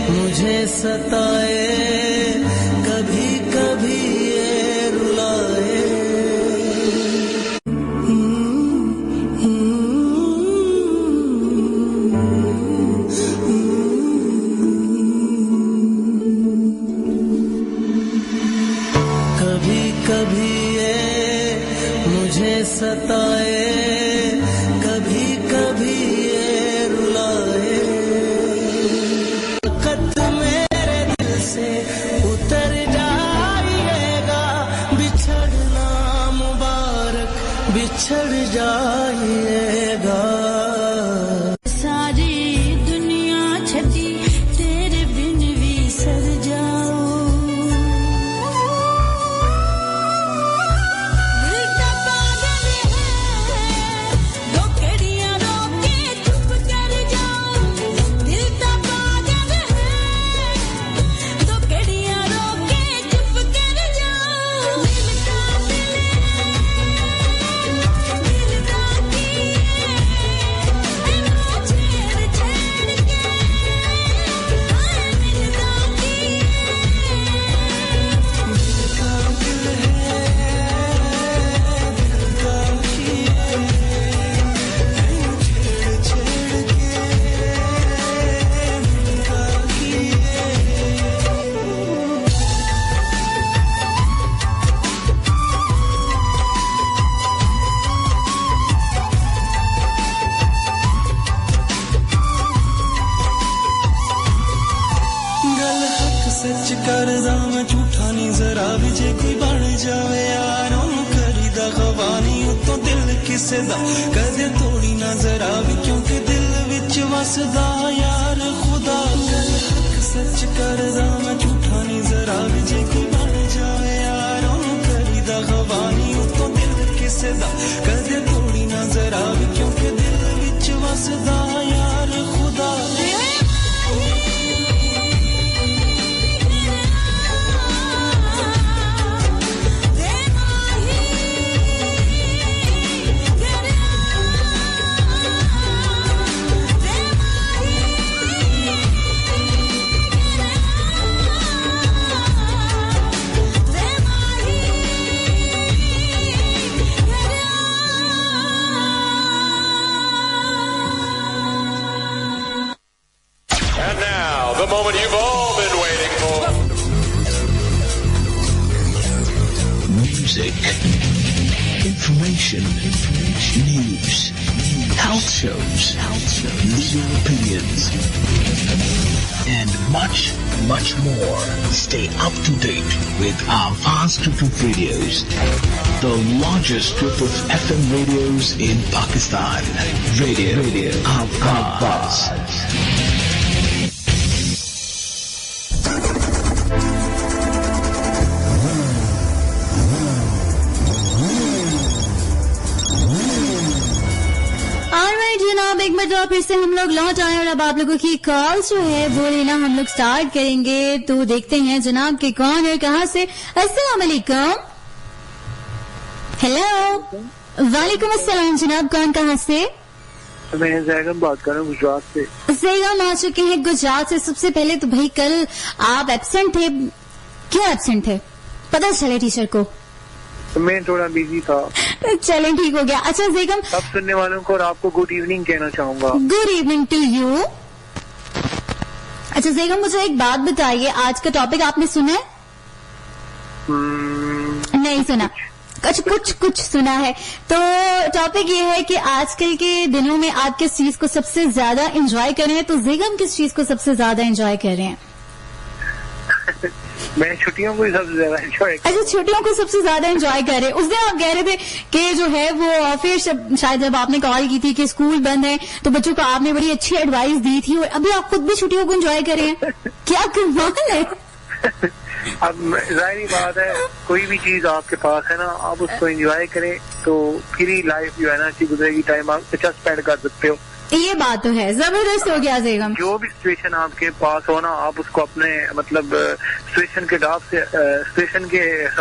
मुझे सताए कभी कभी ये रुलाए कभी कभी ये मुझे सताए कभी कभी ये रुलाए खत मेरे दिल से उतर जाइएगा बिछड़ना मुबारक बिछड़ जाइएगा सारी दुनिया छठी तेरे बिन भी सर जाओ दिल का पागल है दो कड़ियां रोके चुप कर जाओ दिल का पागल है दो कड़ियां रोके चुप कर जाओ दिल का दिल का की छेड़ छेड़ के दिल का की गल हक सच करदा मैं झूठा नहीं जरा भी जे कोई बन जावे यार ओनू करीदा खवानी उतों दिल किसे दा कदे तोड़ी ना जरा भी क्योंकि दिल विच वसदा यार खुदा गल हक सच करदा मैं झूठा नहीं जरा भी जे कोई बन जावे यार ओनू करीदा खवानी उतों दिल किसे दा कदे तोड़ी ना जरा भी क्योंकि दिल विच वसदा यार खुदा And now, the moment you've all been waiting for. Music, information, news, health shows, legal opinions, and much, much more. Stay up to date with our vast group of radios, the largest group of FM radios in Pakistan. Radio Awaaz. Alright जनाब, एक बार फिर से हम लोग लौट आए और अब आप लोगों की कॉल जो है वो लेना हम लोग स्टार्ट करेंगे। तो देखते हैं जनाब के कौन है कहाँ से। अस्सलाम वालेकुम। हेलो, वालेकुम अस्सलाम जनाब, कौन कहाँ से? मैं जैगम बात कर रहा हूँ गुजरात से। जैगम आ चुके हैं गुजरात से। सबसे पहले तो भाई कल आप एब्सेंट थे, क्यों एब्सेंट थे? पता चले टीचर को? मैं थोड़ा बिजी था। चलें, ठीक हो गया। अच्छा जैगम, सब सुनने वालों को और आपको गुड इवनिंग कहना चाहूंगा। Good evening to you. अच्छा जैगम, मुझे एक बात बताइए, आज का टॉपिक आपने सुना है? नहीं सुना? अच्छा, कुछ सुना है। तो टॉपिक ये है कि आजकल के दिनों में आप किस चीज को सबसे ज्यादा एंजॉय कर रहे हैं? तो जैगम किस चीज को सबसे ज्यादा एंजॉय कर रहे हैं? मैं छुट्टियों को ही सबसे ज्यादा एंजॉय। अच्छा, छुट्टियों को सबसे ज्यादा एंजॉय कर रहे हैं। उस दिन आप कह रहे थे कि जो है वो फिर शायद जब आपने कॉल की थी कि स्कूल बंद है तो बच्चों को आपने बड़ी अच्छी एडवाइस दी थी और अभी आप खुद भी छुट्टियों को एंजॉय कर रहे हैं। क्या कमाल है। अब जाहिर बात है, कोई भी चीज आपके पास है ना, आप उसको एंजॉय करें तो फिर ही लाइफ जो है ना अच्छी गुजरेगी, टाइम आप अच्छा स्पेंड कर सकते हो। ये बात तो है, जबरदस्त हो गया बेगम। जो भी सिचुएशन आपके पास हो ना, आप उसको अपने मतलब सिचुएशन के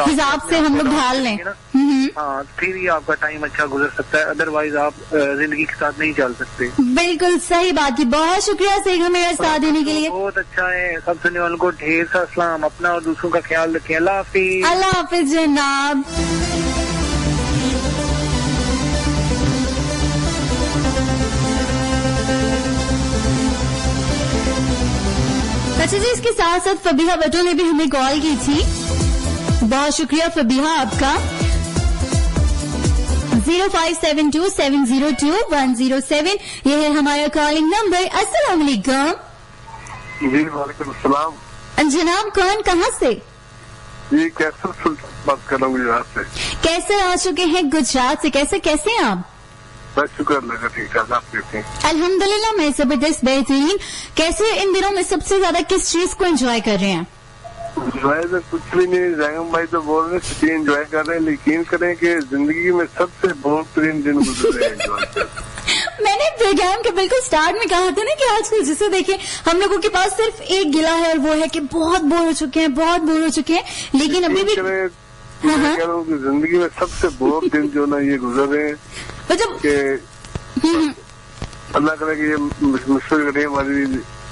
हिसाब से हम लोग ढाल लें, हाँ, फिर ही आपका टाइम अच्छा गुजर सकता है, अदरवाइज आप जिंदगी के साथ नहीं चल सकते। बिल्कुल सही बात की। बहुत शुक्रिया सेगम मेरा साथ देने के लिए। बहुत अच्छा है। सब सुनने वालों को ढेर सा सलाम। अपना और दूसरों का ख्याल रखें। अल्लाह हाफिज। अल्लाह हाफिज जनाब। अच्छा जी, इसके साथ साथ फबीहा भट्टो ने भी हमें कॉल की थी। बहुत शुक्रिया फबीहा आपका। 0572702107 ये है हमारा कॉलिंग नंबर। अस्सलाम वालेकुम। जी वालेकुम सलाम। जनाब कौन, कहाँ से? जी कैसर सुल्तान बात कर रहा हूँ गुजरात से। कैसर आ चुके हैं गुजरात से। कैसे हैं आप? बस शुक्र लगा, ठीक ठाक। आप कैसे हैं? अल्हम्दुलिल्लाह मैं जबरदस्त बेहतरीन। कैसे इन दिनों में सबसे ज्यादा किस चीज को एंजॉय कर रहे हैं? एंजॉय तो कुछ भी नहीं, जैगम भाई तो बोल रहे हैं एंजॉय कर रहे हैं, लेकिन करें कि जिंदगी में सबसे बेहतरीन दिन गुजर रहे हैं एंजॉय। मैंने प्रोग्राम के बिल्कुल स्टार्ट में कहा था ना कि आजकल जिसे देखें हम लोगों के पास सिर्फ एक गिला है और वो है कि बहुत बोर हो चुके हैं, लेकिन अभी भी मैं कह रहा हूँ कि जिंदगी में सबसे बहुत दिन जो ना ये गुजर रहे हैं कि अल्लाह करे कि ये मुश्किल करें हमारी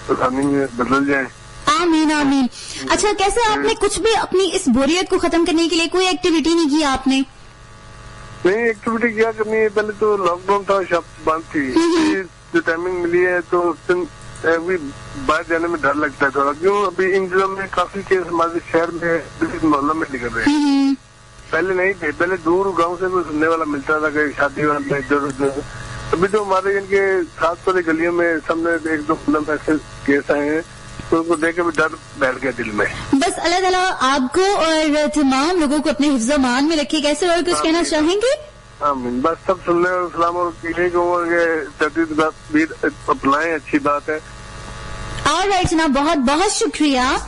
परेशानी में बदल जाए। आमीन आमीन। अच्छा, कैसे आपने कुछ भी अपनी इस बोरियत को खत्म करने के लिए कोई एक्टिविटी नहीं की आपने? नहीं, एक्टिविटी क्या करनी है, पहले तो लॉकडाउन था, शॉप बंद थी, जो टाइमिंग मिली है तो अभी बाहर जाने में डर लगता है थोड़ा। क्यों, अभी इन दिनों में काफी केस हमारे शहर में मोहल्ला में निकल रहे हैं। पहले नहीं थे, पहले दूर गांव से कोई सुनने वाला मिलता था कि शादी वाला इधर उधर। अभी तो हमारे इनके साथ वाली गलियों में सामने एक दो मतलब ऐसे केस आए हैं तो उनको देख के भी डर बैठ गया दिल में। बस अल्लाह ताला आपको और तमाम लोगों को अपने हिफ्ज़ मान में रखे। कैसे और कुछ कहना चाहेंगे? आमीन। बस सब सुनने और सलाम और तदीद भी अपनाएं, अच्छी बात है। ऑलराइट जनाब, बहुत बहुत शुक्रिया।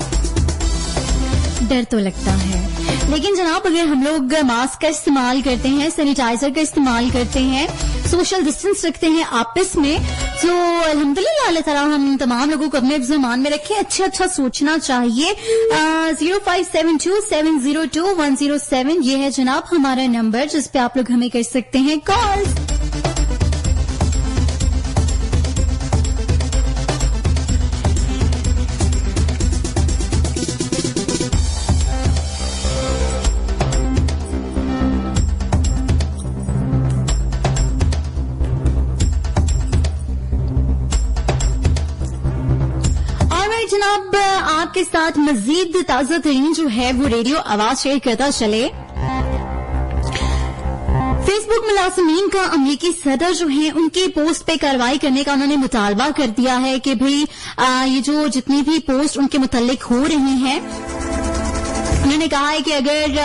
डर तो लगता है, लेकिन जनाब अगर हम लोग मास्क का इस्तेमाल करते हैं, सैनिटाइजर का इस्तेमाल करते हैं, सोशल डिस्टेंस रखते हैं आपस में, तो अल्हम्दुलिल्लाह अल्लाह ताला हम तमाम लोगों को अपने ज़मान में रखें। अच्छा सोचना चाहिए। 0572702107 ये है जनाब हमारा नंबर जिस पे आप लोग हमें कर सकते हैं कॉल। जनाब आपके साथ मजीद ताजा तरीन जो है वो रेडियो आवाज शेयर करता चले। फेसबुक मुलाजिमीन का अमरीकी सदर जो है उनकी पोस्ट पे कार्रवाई करने का उन्होंने मुतालबा कर दिया है कि भाई ये जो जितनी भी पोस्ट उनके मुतल्लिक हो रही हैं, उन्होंने कहा है कि अगर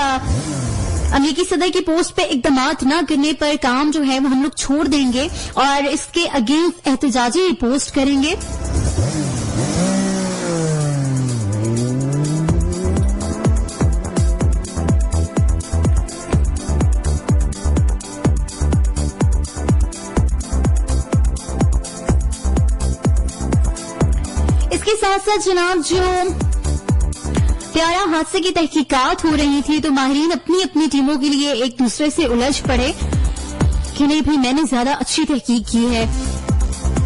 अमरीकी सदर की पोस्ट पे इक़दामात न करने पर काम जो है वो हम लोग छोड़ देंगे और इसके अगेंस्ट एहतजाजी पोस्ट करेंगे। इसके साथ साथ जनाब जो प्यारा हादसे की तहकीकात हो रही थी तो माहिरीन अपनी अपनी टीमों के लिए एक दूसरे से उलझ पड़े कि नहीं भाई मैंने ज्यादा अच्छी तहकीक की है,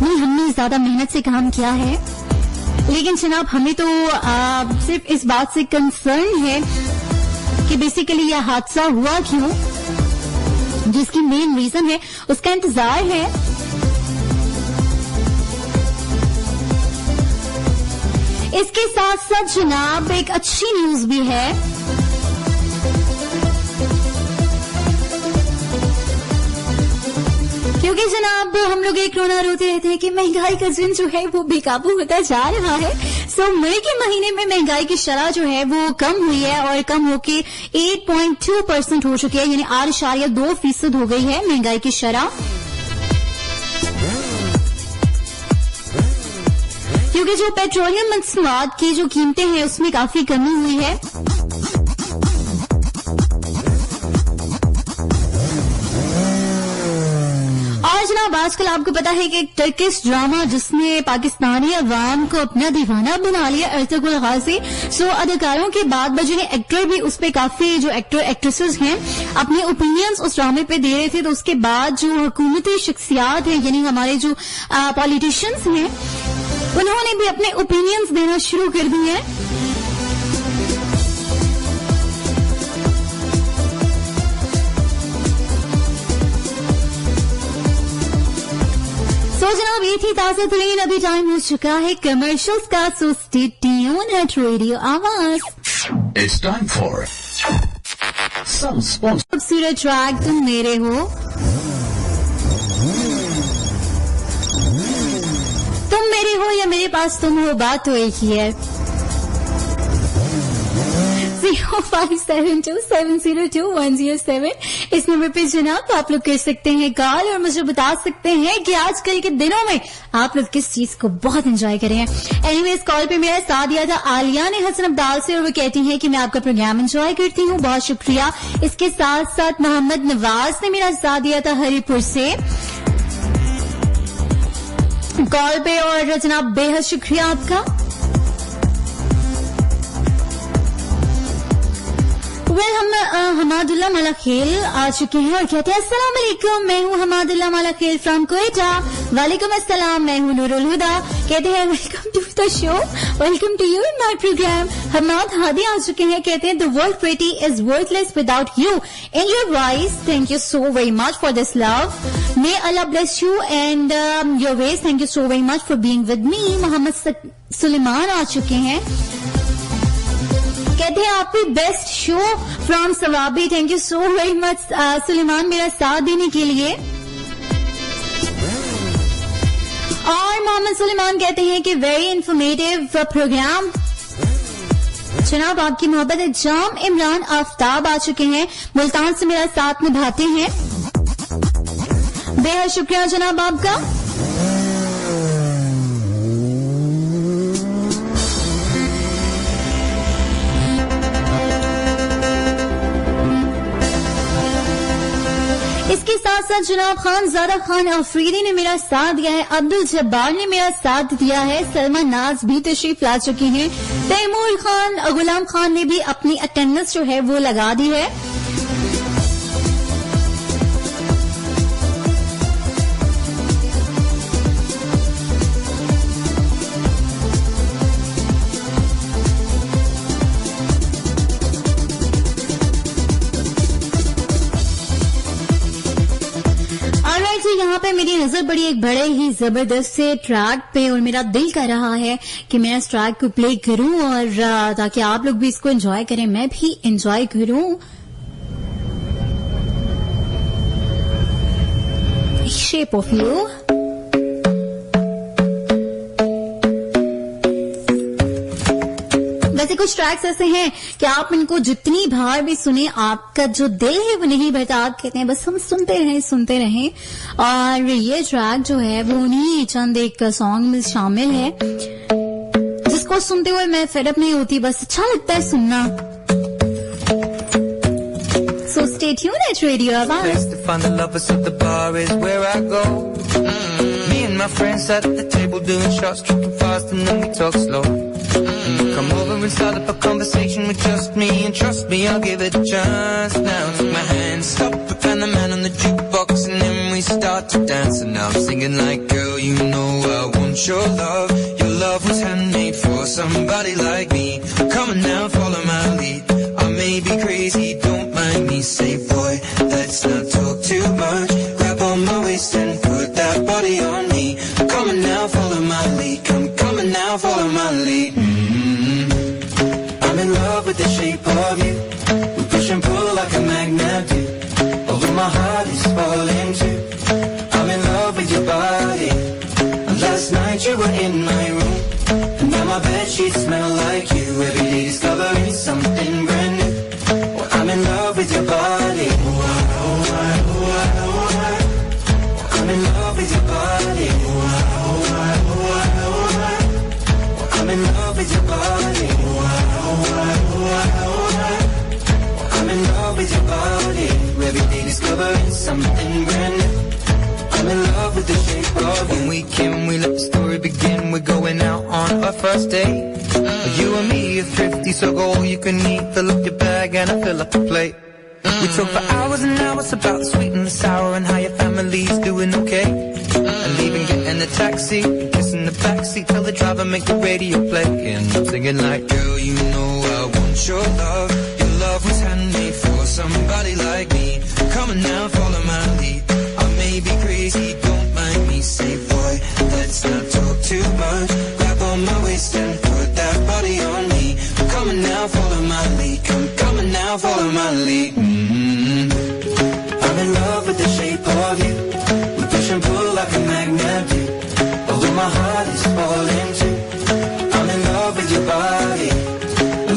नहीं हमने ज्यादा मेहनत से काम किया है। लेकिन जनाब हमें तो सिर्फ इस बात से कंसर्न है कि बेसिकली यह हादसा हुआ क्यों, जिसकी मेन रीजन है उसका इंतजार है। इसके साथ साथ जनाब एक अच्छी न्यूज भी है। क्योंकि जनाब हम लोग एक रोना रोते रहते हैं कि महंगाई का जिन जो है वो बेकाबू होता जा रहा है। सो मई के महीने में महंगाई की शरह जो है वो कम हुई है और कम होके 8.2% हो चुकी है, यानी 8.2% हो गई है महंगाई की शरह, क्योंकि जो पेट्रोलियम मसनूआत की जो कीमतें हैं उसमें काफी कमी हुई है। और जनाब आजकल आपको पता है कि एक टर्किश ड्रामा जिसने पाकिस्तानी अवाम को अपना दीवाना बना लिया, अर्तुगरुल गाजी, सो अदाकारों के बाद बजे एक्टर भी उस पर काफी जो एक्टर एक्ट्रेसेस हैं अपने ओपिनियंस उस ड्रामे पे दे रहे थे। तो उसके बाद जो हुकूमती शख्सियात हैं यानी हमारे जो पॉलिटिशियंस हैं उन्होंने भी अपने ओपिनियंस देना शुरू कर दिए हैं। तो जनाब ये थी ताजा तरीन, अभी टाइम हो चुका है कमर्शियल्स का, so stay tuned eight radio Awaz. It's time for some sponsor. खूबसूरत ट्रैक तुम मेरे हो, तुम मेरे हो या मेरे पास तुम हो, बात तो एक ही है। 0572702107 इस नंबर पे जनाब आप लोग कर सकते हैं कॉल और मुझे बता सकते हैं कि आजकल के दिनों में आप लोग किस चीज को बहुत एंजॉय कर रहे हैं। एनीवे इस कॉल पे मेरा साथ दिया था आलिया ने हसन अब्दाल से और वो कहती हैं कि मैं आपका प्रोग्राम एंजॉय करती हूँ, बहुत शुक्रिया। इसके साथ साथ मोहम्मद नवाज ने मेरा साथ दिया था हरिपुर से कॉल पे, और जनाब बेहद शुक्रिया आपका। हम हमादुल्ला मलाखेल आ चुके हैं और कहते हैं अस्सलाम वालेकुम, मैं हूँ हमादुल्ला मलाखेल फ्रॉम कोयटा। वालेकुम अस्सलाम, मैं हूँ नूरुल हुदा। कहते हैं welcome to the show, welcome to you in my program. Hammad Hadi आ चुके हैं, कहते हैं the world pretty is worthless without you in your voice, thank you so very much for this love, may Allah bless you and your ways, thank you so very much for being with me. Mohammad Suleman आ चुके हैं, कहते हैं आपकी best show from Swabi, thank you so very much Suleman मेरा साथ देने के लिए। और मोहम्मद सुलेमान कहते हैं कि वेरी इंफॉर्मेटिव प्रोग्राम जनाब, आपकी मोहब्बत है। जाम इमरान आफ्ताब आ चुके हैं, मुल्तान से मेरा साथ निभाते हैं, बेहद शुक्रिया जनाब आपका। इसके साथ साथ जनाब खानजादा खान अफरीदी ने मेरा साथ दिया है, अब्दुल जब्बार ने मेरा साथ दिया है, सलमा नाज भी तशरीफ ला चुकी हैं, तैमूर खान, गुलाम खान ने भी अपनी अटेंडेंस जो है वो लगा दी है। यहाँ पे मेरी नजर पड़ी एक बड़े ही जबरदस्त से ट्रैक पे और मेरा दिल कर रहा है कि मैं इस ट्रैक को प्ले करूं और ताकि आप लोग भी इसको एंजॉय करें, मैं भी एंजॉय करूं। Shape of you. वैसे कुछ ट्रैक्स ऐसे हैं कि आप इनको जितनी बार भी सुने आपका जो दिल है वो नहीं भरता, आप कहते हैं बस हम सुनते रहें। और ये ट्रैक जो है वो उन्हीं चंद एक सॉन्ग में शामिल है जिसको सुनते हुए मैं फेडअप नहीं होती, बस अच्छा लगता है सुनना। So stay tuned at Radio Awaaz. Place to find the lovers at the bar is where I go. Me and my friends at the table doing shots, tripping fast and then we talk slow. Come over and start up a conversation with just me, and trust me, I'll give it a chance. Now take my hand, stop it, and the man on the jukebox, and then we start to dance. And now I'm singing like, girl, you know I want your love. Your love was handmade for somebody like me. Come on now, follow my lead. I may be crazy, don't mind me. Say, boy, let's not talk too much. Grab on my waist and put that body on me. Come on now, follow my lead. Come on now, follow my lead. I'm in love with the shape of you. We push and pull like a magnet do. Although my heart is falling too. I'm in love with your body. And last night you were in my room. And now my bed bedsheets smell like you. Every day discovering something brand new. Well, I'm in love with your body. I'm in love with your body. I'm in love with your body. I'm in love with your body. Every day discovering something brand new. I'm in love with the shape of you. When we can, we let the story begin. We're going out on our first date. You and me are thrifty, so go all you can eat. Fill up your bag and I fill up the plate. We talk for hours and hours about the sweet and the sour and how your family's doing okay. And even getting a taxi, kissing the backseat, tell the driver make the radio play. And I'm singing like, girl, you know I want your love. Your love was handmade for somebody like me. Come on now, follow my lead. I may be crazy, don't mind me. Say, boy, let's not talk too much. Grab on my waist and put that body on me. Come on now, follow my lead. Come on now, follow my lead. I'm in love with the shape of you. We push and pull like a magnet do. Although my heart is falling too. I'm in love with your body.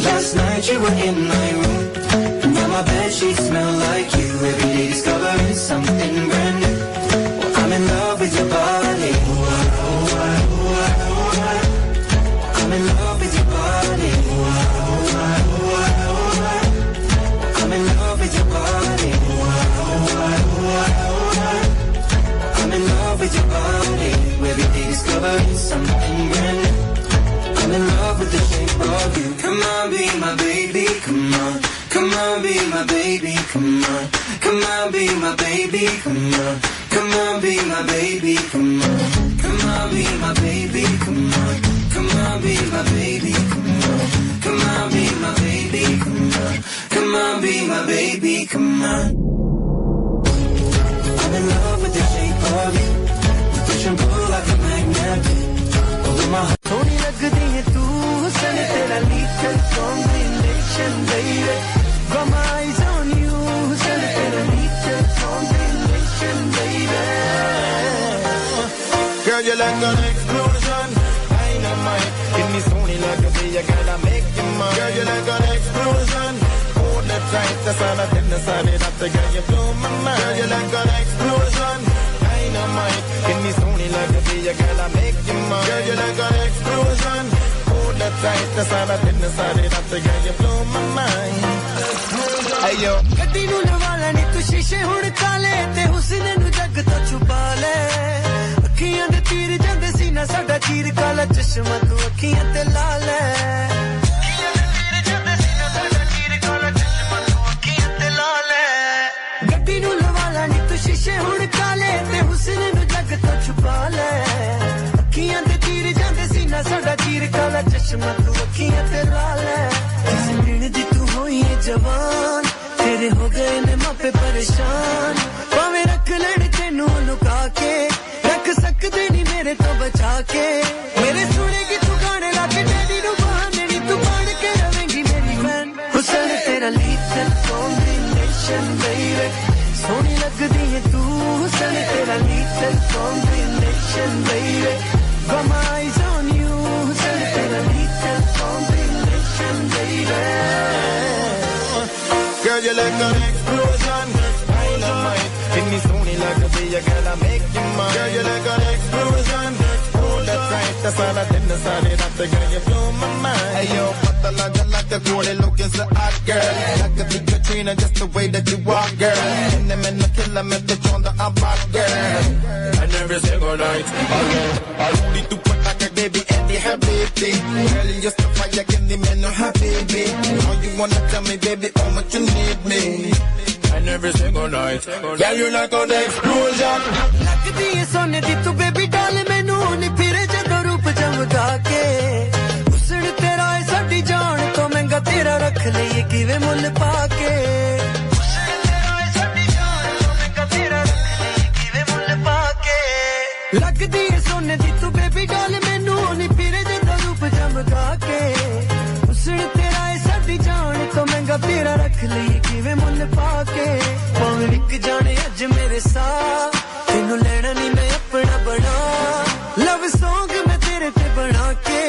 Last night you were in my room. And now my bedsheets smell like you. Every day discovering something brand new. Well, I'm in love with your body. I'm in love with your body. I'm in love with your body. I'm in love with your body. Every day discovering something brand new. I'm in love with the shape of you. Come on, be my baby, come on. Come on, be my baby, come on. Come on, be my baby, come on. Come on, be my baby, come on. Come on, be my baby, come on. Come on, be my baby, come on. Come on, be my baby, come on. Come on, be my baby, come on. I'm in love with the shape of you. Push and pull like a magnet. Although my heart थोड़ी लगती है तू सन तेरा little combination baby. Got my eyes on you सन तेरा little combination baby. Girl, you like an explosion. Dynamite. Kiतनी सोहनी लगती है girl, I make you mine. Girl, you like an explosion. Hold it tight, that's all I did. Decided after girl, you blow my mind. Girl, you like an explosion. Dynamite. Kiतनी सोहनी लगती है girl, I make you mine. Girl, you like an explosion. Hold it tight, that's all I did. Decided after girl, you blow my mind. Hey yo. ਗੱਡੀ ਨੂੰ ਲਵਾ ਲੈਣੀ ਤੂੰ ਸ਼ੀਸ਼ੇ ਹੁਣ ਕਾਲੇ ਤੇ ਹੁਸਨ ਨੂੰ ਜੱਗ ਤੋਂ ਛੁਪਾ ਲੈ. ਅੱਖੀਆਂ ਦੇ ਤੀਰ ਜਾਂਦੇ ਸੀ ਨਾ ਸਾਡਾ ਚੀਰ ਕਾਲਾ ਚਸ਼ਮਾ ਤੂੰ ਅੱਖੀਆਂ ਤੇ ਲਾ ਲੈ. ਅੱਖੀਆਂ ਦੇ ਤੀਰ ਜਾਂਦੇ ਸੀ ਨਾ ਸਾਡਾ ਚੀਰ ਕਾਲਾ ਚਸ਼ਮਾ ਤੂੰ ਅੱਖੀਆਂ ਤੇ ਲਾ ਲੈ. ਗੱਡੀ ਨੂੰ ਲਵਾ ਲੈਣੀ ਤੂੰ ਸ਼ੀਸ਼ੇ ਹੁਣ ਕਾਲੇ ਤੇ ਹੁਸਨ ਨੂੰ ਜੱਗ ਤੋਂ ਛੁਪਾ ਲੈ. ਅੱਖੀਆਂ ਦੇ ਤੀਰ ਜਾਂਦੇ ਸੀ ਨਾ ਸਾਡਾ ਚੀਰ ਕਾਲਾ ਚਸ਼ਮਾ ਤੂੰ ਅੱਖੀਆਂ ਤੇ ਲਾ ਲੈ. ਕਿਸ ਦਿਨ ਦੀ ਤੂੰ ਹੋਈ ਏ ਜਵਾਨ तेरे हो गए ने मापे परेशान पावे रख लेने तेनू लुका के रख सकते नहीं मेरे तो बचा के मेरे सुनेगी तू गाने लाके डैडी नू बहाने नी तू बन के रवेंगी मेरी बहन हुसन तेरा little combination baby सोहनी लगदी है तू हुसन तेरा little combination baby got my eyes on you हुसन तेरा little combination baby Girl, you like an explosion. Dynamite. Kiतनी सोहनी लगती है girl, I make you mine. Girl, you like an explosion. Hold that tight, that's all I did. Decided after girl, you blow my mind. Hey yo, pata laga like a cool, looking so hot, girl. Like a big Katrina, just the way that you walk, girl. And them in the killer, met the on the above, girl. And every single night, I need to put like a baby and the happy. Girl, you just a fire, give me no happy, baby. All you wanna tell me, baby, how much you need me. And every single night, girl, you like an explosion. लगदी है सोने दी तू baby डाल मैनू नी फिरे जदों रूप चमका के हुस्न तेरा है साडी जान तो महंगा तेरा रख लईए किवें मुੱਲ पा के हुस्न तेरा है साडी जान तो महंगा तेरा रख लईए किवें मुੱਲ पा के लगदी है सोने दी तू बेबी डाल मैनू नी फिरे जदों रूप चमका के हुस्न तेरा है साडी जान तो महंगा तेरा रख लईए किवें मुੱਲ पा के भावें विक जाने अज मेरे साथ तेनू लेना नहीं मैं अपना बना लव सॉन्ग मैं तेरे ते बना के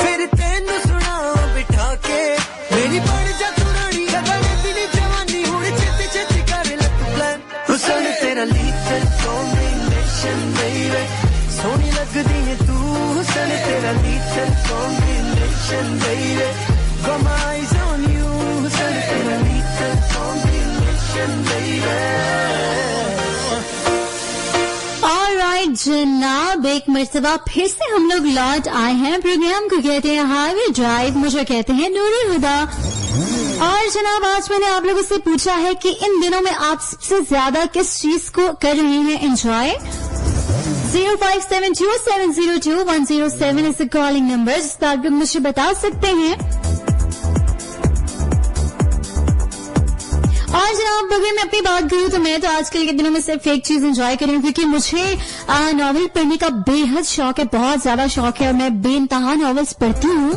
फिर तेनू जनाब एक मर्तबा फिर से हम लोग लौट आए हैं। प्रोग्राम को कहते हैं हाईवे ड्राइव, मुझे कहते हैं नूरुल हुदा। और जनाब आज मैंने आप लोगों से पूछा है कि इन दिनों में आप सबसे ज्यादा किस चीज को कर रहे हैं enjoy. 0572702107 is the calling number, जिस पर आप लोग मुझे बता सकते हैं। और जनाब अगर मैं अपनी बात करूं तो मैं तो आजकल के दिनों में सिर्फ एक चीज एंजॉय कर रही हूँ, क्योंकि मुझे नॉवेल पढ़ने का बेहद शौक है, बहुत ज्यादा शौक है, और मैं बेइंतहा नॉवेल्स पढ़ती हूँ।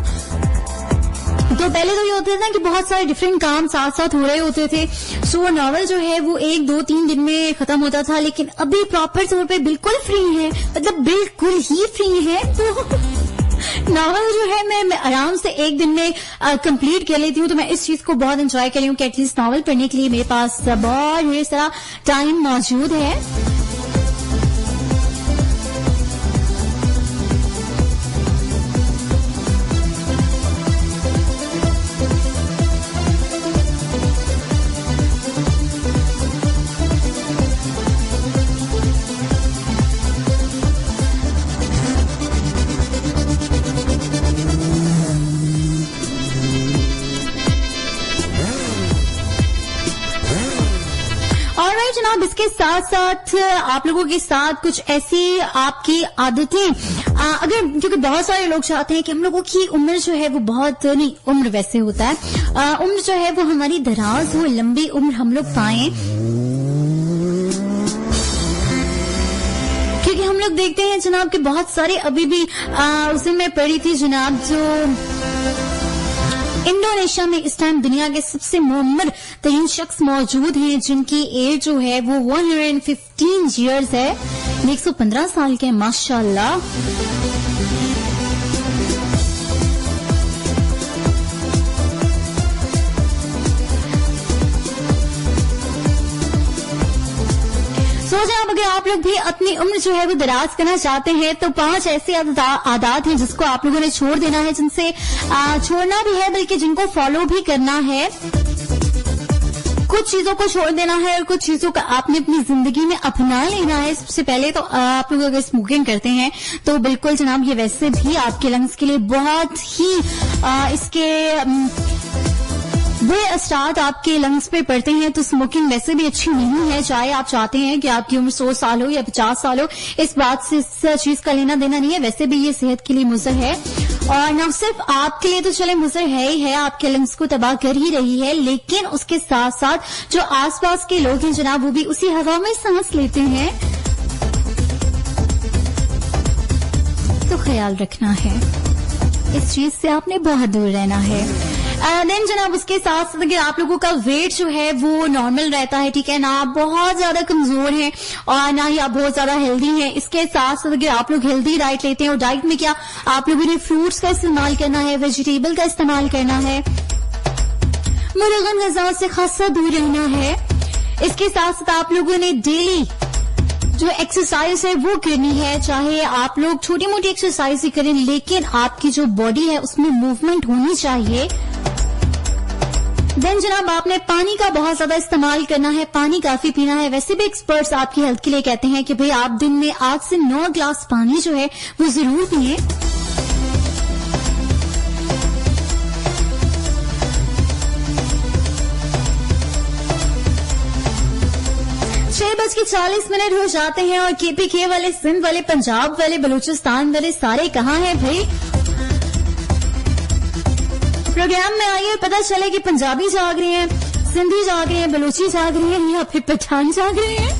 तो पहले तो ये होता था कि बहुत सारे डिफरेंट काम साथ साथ हो रहे होते थे, सो वो नॉवेल जो है वो 1, 2, 3 दिन में खत्म होता था, लेकिन अभी प्रॉपर तौर पे बिल्कुल फ्री है, मतलब बिल्कुल ही फ्री है। तो नॉवेल जो है मैं आराम से एक दिन में कंप्लीट कर लेती हूँ। तो मैं इस चीज को बहुत एंजॉय कर रही हूँ कि एटलीस्ट नॉवेल पढ़ने के लिए मेरे पास बहुत ढेर सारा टाइम मौजूद है। जनाब इसके साथ साथ आप लोगों के साथ कुछ ऐसी आपकी आदतें अगर, क्योंकि बहुत सारे लोग चाहते हैं कि हम लोगों की उम्र जो है वो बहुत नहीं, उम्र वैसे होता है, उम्र जो है वो हमारी दराज हो, लंबी उम्र हम लोग पाएं, क्योंकि हम लोग देखते हैं जनाब कि बहुत सारे अभी भी उस दिन मैं पढ़ी थी जनाब, जो इंडोनेशिया में इस टाइम दुनिया के सबसे उम्र तरीन शख्स मौजूद हैं, जिनकी एज जो है वो 115 ईयर्स है, 115 साल के, माशाल्लाह। जनाब अगर आप लोग भी अपनी उम्र जो है वो दराज करना चाहते हैं तो 5 ऐसे आदात हैं जिसको आप लोगों ने छोड़ देना है, जिनसे छोड़ना भी है बल्कि जिनको फॉलो भी करना है। कुछ चीजों को छोड़ देना है और कुछ चीजों का आपने अपनी जिंदगी में अपना लेना है। सबसे पहले तो आप लोग अगर स्मोकिंग करते हैं तो बिल्कुल जनाब ये वैसे भी आपके लंग्स के लिए बहुत ही इसके बुरे असरात आपके लंग्स पे पड़ते हैं। तो स्मोकिंग वैसे भी अच्छी नहीं है, चाहे आप चाहते हैं कि आपकी उम्र 100 साल हो या 50 साल हो, इस बात से इस चीज का लेना देना नहीं है। वैसे भी ये सेहत के लिए मुज़र है, और न सिर्फ आपके लिए तो चले मुज़र है ही है, आपके लंग्स को तबाह कर ही रही है, लेकिन उसके साथ साथ जो आसपास के लोग हैं जनाब वो भी उसी हवा में सांस लेते हैं। तो ख्याल रखना है, इस चीज से आपने बहुत दूर रहना है। देन जनाब उसके साथ साथ अगर आप लोगों का वेट जो है वो नॉर्मल रहता है, ठीक है ना, आप बहुत ज्यादा कमजोर हैं और ना ही आप बहुत ज्यादा हेल्दी हैं, इसके साथ साथ अगर आप लोग हेल्दी डाइट लेते हैं, और डाइट में क्या आप लोगों ने फ्रूट्स का इस्तेमाल करना है, वेजिटेबल का इस्तेमाल करना है, मुर्गन ग़िज़ा से खासा दूर रहना है। इसके साथ साथ आप लोगों ने डेली जो एक्सरसाइज है वो करनी है, चाहे आप लोग छोटी मोटी एक्सरसाइज ही करें, लेकिन आपकी जो बॉडी है उसमें मूवमेंट होनी चाहिए। देन जनाब आपने पानी का बहुत ज्यादा इस्तेमाल करना है, पानी काफी पीना है। वैसे भी एक्सपर्ट्स आपकी हेल्थ के लिए कहते हैं कि भाई आप दिन में 8 से 9 ग्लास पानी जो है वो जरूर पिएं। 6:40 हो जाते हैं और KPK वाले, सिंध वाले, पंजाब वाले, बलूचिस्तान वाले सारे कहाँ हैं भाई? प्रोग्राम में आइए, पता चले कि पंजाबी जाग रहे हैं, सिंधी जाग रहे हैं, बलूची जाग रहे हैं या फिर पठान जाग रहे हैं,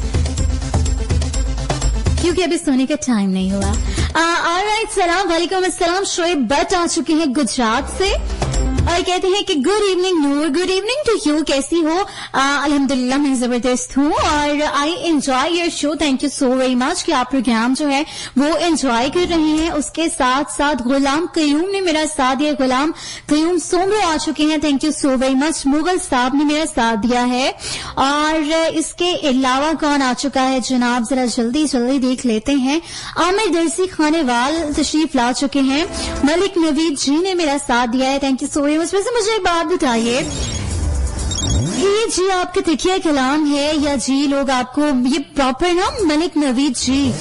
क्योंकि अभी सोने का टाइम नहीं हुआ। ऑलराइट, सलाम वालेकुम अस्सलाम। शोएब भट्ट आ चुके हैं गुजरात से और कहते हैं कि good evening Noor, good evening to you, कैसी हो? अल्हम्दुलिल्लाह मैं जबरदस्त हूँ और I enjoy your show, thank you so very much कि आप प्रोग्राम जो है वो एंजॉय कर रहे हैं। उसके साथ साथ गुलाम कयूम ने मेरा साथ दिया, गुलाम कयूम सोमरो आ चुके हैं, thank you so very much. Mughal साहब ने मेरा साथ दिया है और इसके अलावा कौन आ चुका है जनाब, जरा जल्दी जल्दी देख लेते हैं। आमिर दरसी खानेवाल तशरीफ ला चुके हैं, मलिक नवीद जी ने मेरा साथ दिया है, thank you so very much. वैसे मुझे एक बात बताइए, ये जी आपके तकिया कलाम है या जी लोग आपको ये प्रॉपर ना मलिक नवीद जी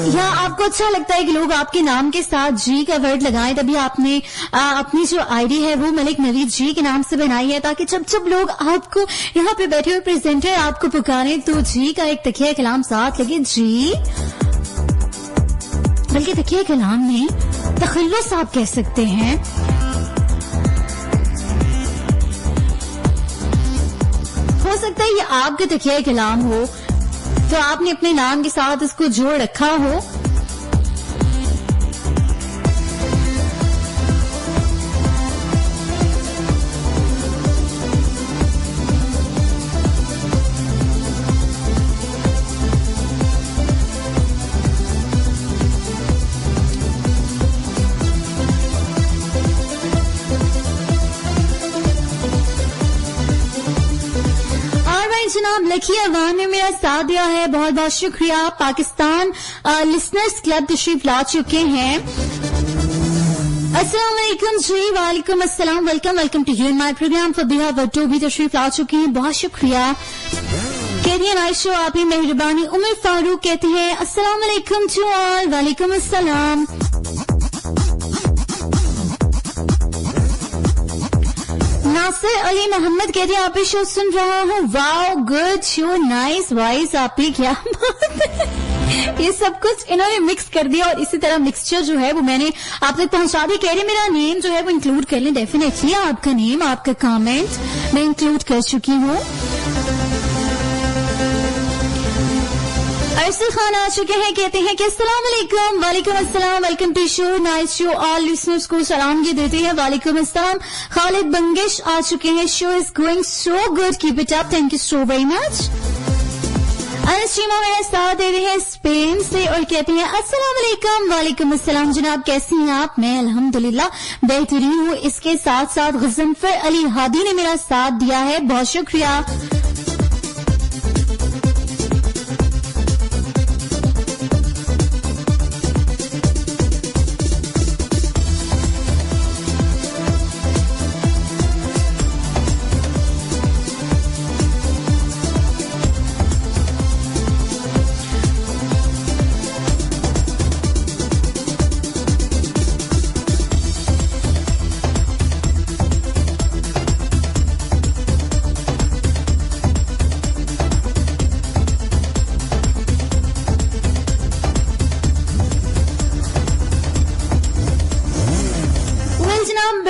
या आपको अच्छा लगता है कि लोग आपके नाम के साथ जी का वर्ड लगाएं, तभी आपने अपनी जो आईडी है वो मलिक नवीद जी के नाम से बनाई है, ताकि जब जब लोग आपको यहाँ पे बैठे हुए प्रेजेंटर आपको पुकारे तो जी का एक तकिया कलाम साथ लगे जी, बल्कि तकिया कलाम में तखल्लुस आप कह सकते हैं। हो सकता है ये आपके तकिया कलाम हो तो आपने अपने नाम के साथ इसको जोड़ रखा हो। जनाब लकी अवान ने मेरा साथ दिया है, बहुत बहुत शुक्रिया। पाकिस्तान लिसनर्स क्लब तशरीफ ला चुके हैं। अस्सलाम वालेकुम जी। वालेकुम अस्सलाम। Welcome welcome to in my program Fabiha Wattoo भी तशरीफ ला चुके हैं, बहुत शुक्रिया। कहती है नाइस शो, आप ही मेहरबानी। उमर फारूक कहते हैं अस्सलाम वालेकुम टू ऑल। वालेकुम अस्सलाम। नासिर अली मोहम्मद कहते हैं आप ही शो सुन रहा हूँ। Wow good show, nice voice. आप ही क्या बात है, ये सब कुछ इन्होंने मिक्स कर दिया और इसी तरह मिक्सचर जो है वो मैंने आप तक पहुंचा दी। कह रही मेरा नेम जो है वो इंक्लूड कर लें। डेफिनेटली आपका नेम, आपका कमेंट मैं इंक्लूड कर चुकी हूँ। अरसल खान आ चुके हैं, कहते हैं कि अस्सलाम वालेकुम। वालेकुम अस्सलाम। Welcome to show, nice show. All listeners को सलाम ये देते हैं। वालेकुम अस्सलाम। खालिद बंगिश आ चुके हैं। Show is going so good, keep it up, thank you so very much. अनस्टीमा मेरा साथ दे रहे हैं स्पेन से और कहते हैं अस्सलाम वालेकुम। वालेकुम अस्सलाम जनाब, कैसी हैं आप? मैं अल्हम्दुलिल्लाह बेहतरीन हूँ। इसके साथ साथ गजनफर अली हादी ने मेरा साथ दिया है, बहुत शुक्रिया।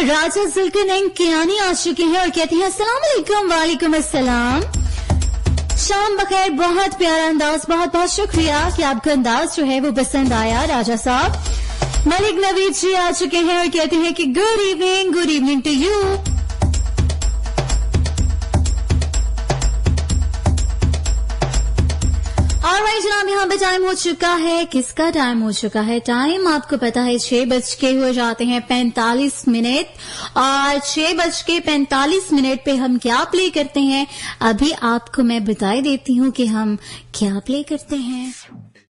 राजा जुल्करनैन कियानी आ चुके हैं और कहती हैं अस्सलाम वालेकुम। वालेकुम अस्सलाम। शाम बखैर। बहुत प्यारा अंदाज, बहुत बहुत शुक्रिया कि आपका अंदाज जो है वो पसंद आया राजा साहब। मलिक नवीद जी आ चुके हैं और कहते हैं कि good evening to you. Alright जनाब, यहाँ पे टाइम हो चुका है। किसका टाइम हो चुका है? टाइम आपको पता है 6 हो जाते हैं 45 मिनट और 6:45 पे हम क्या प्ले करते हैं अभी आपको मैं बता देती हूँ कि हम क्या प्ले करते हैं।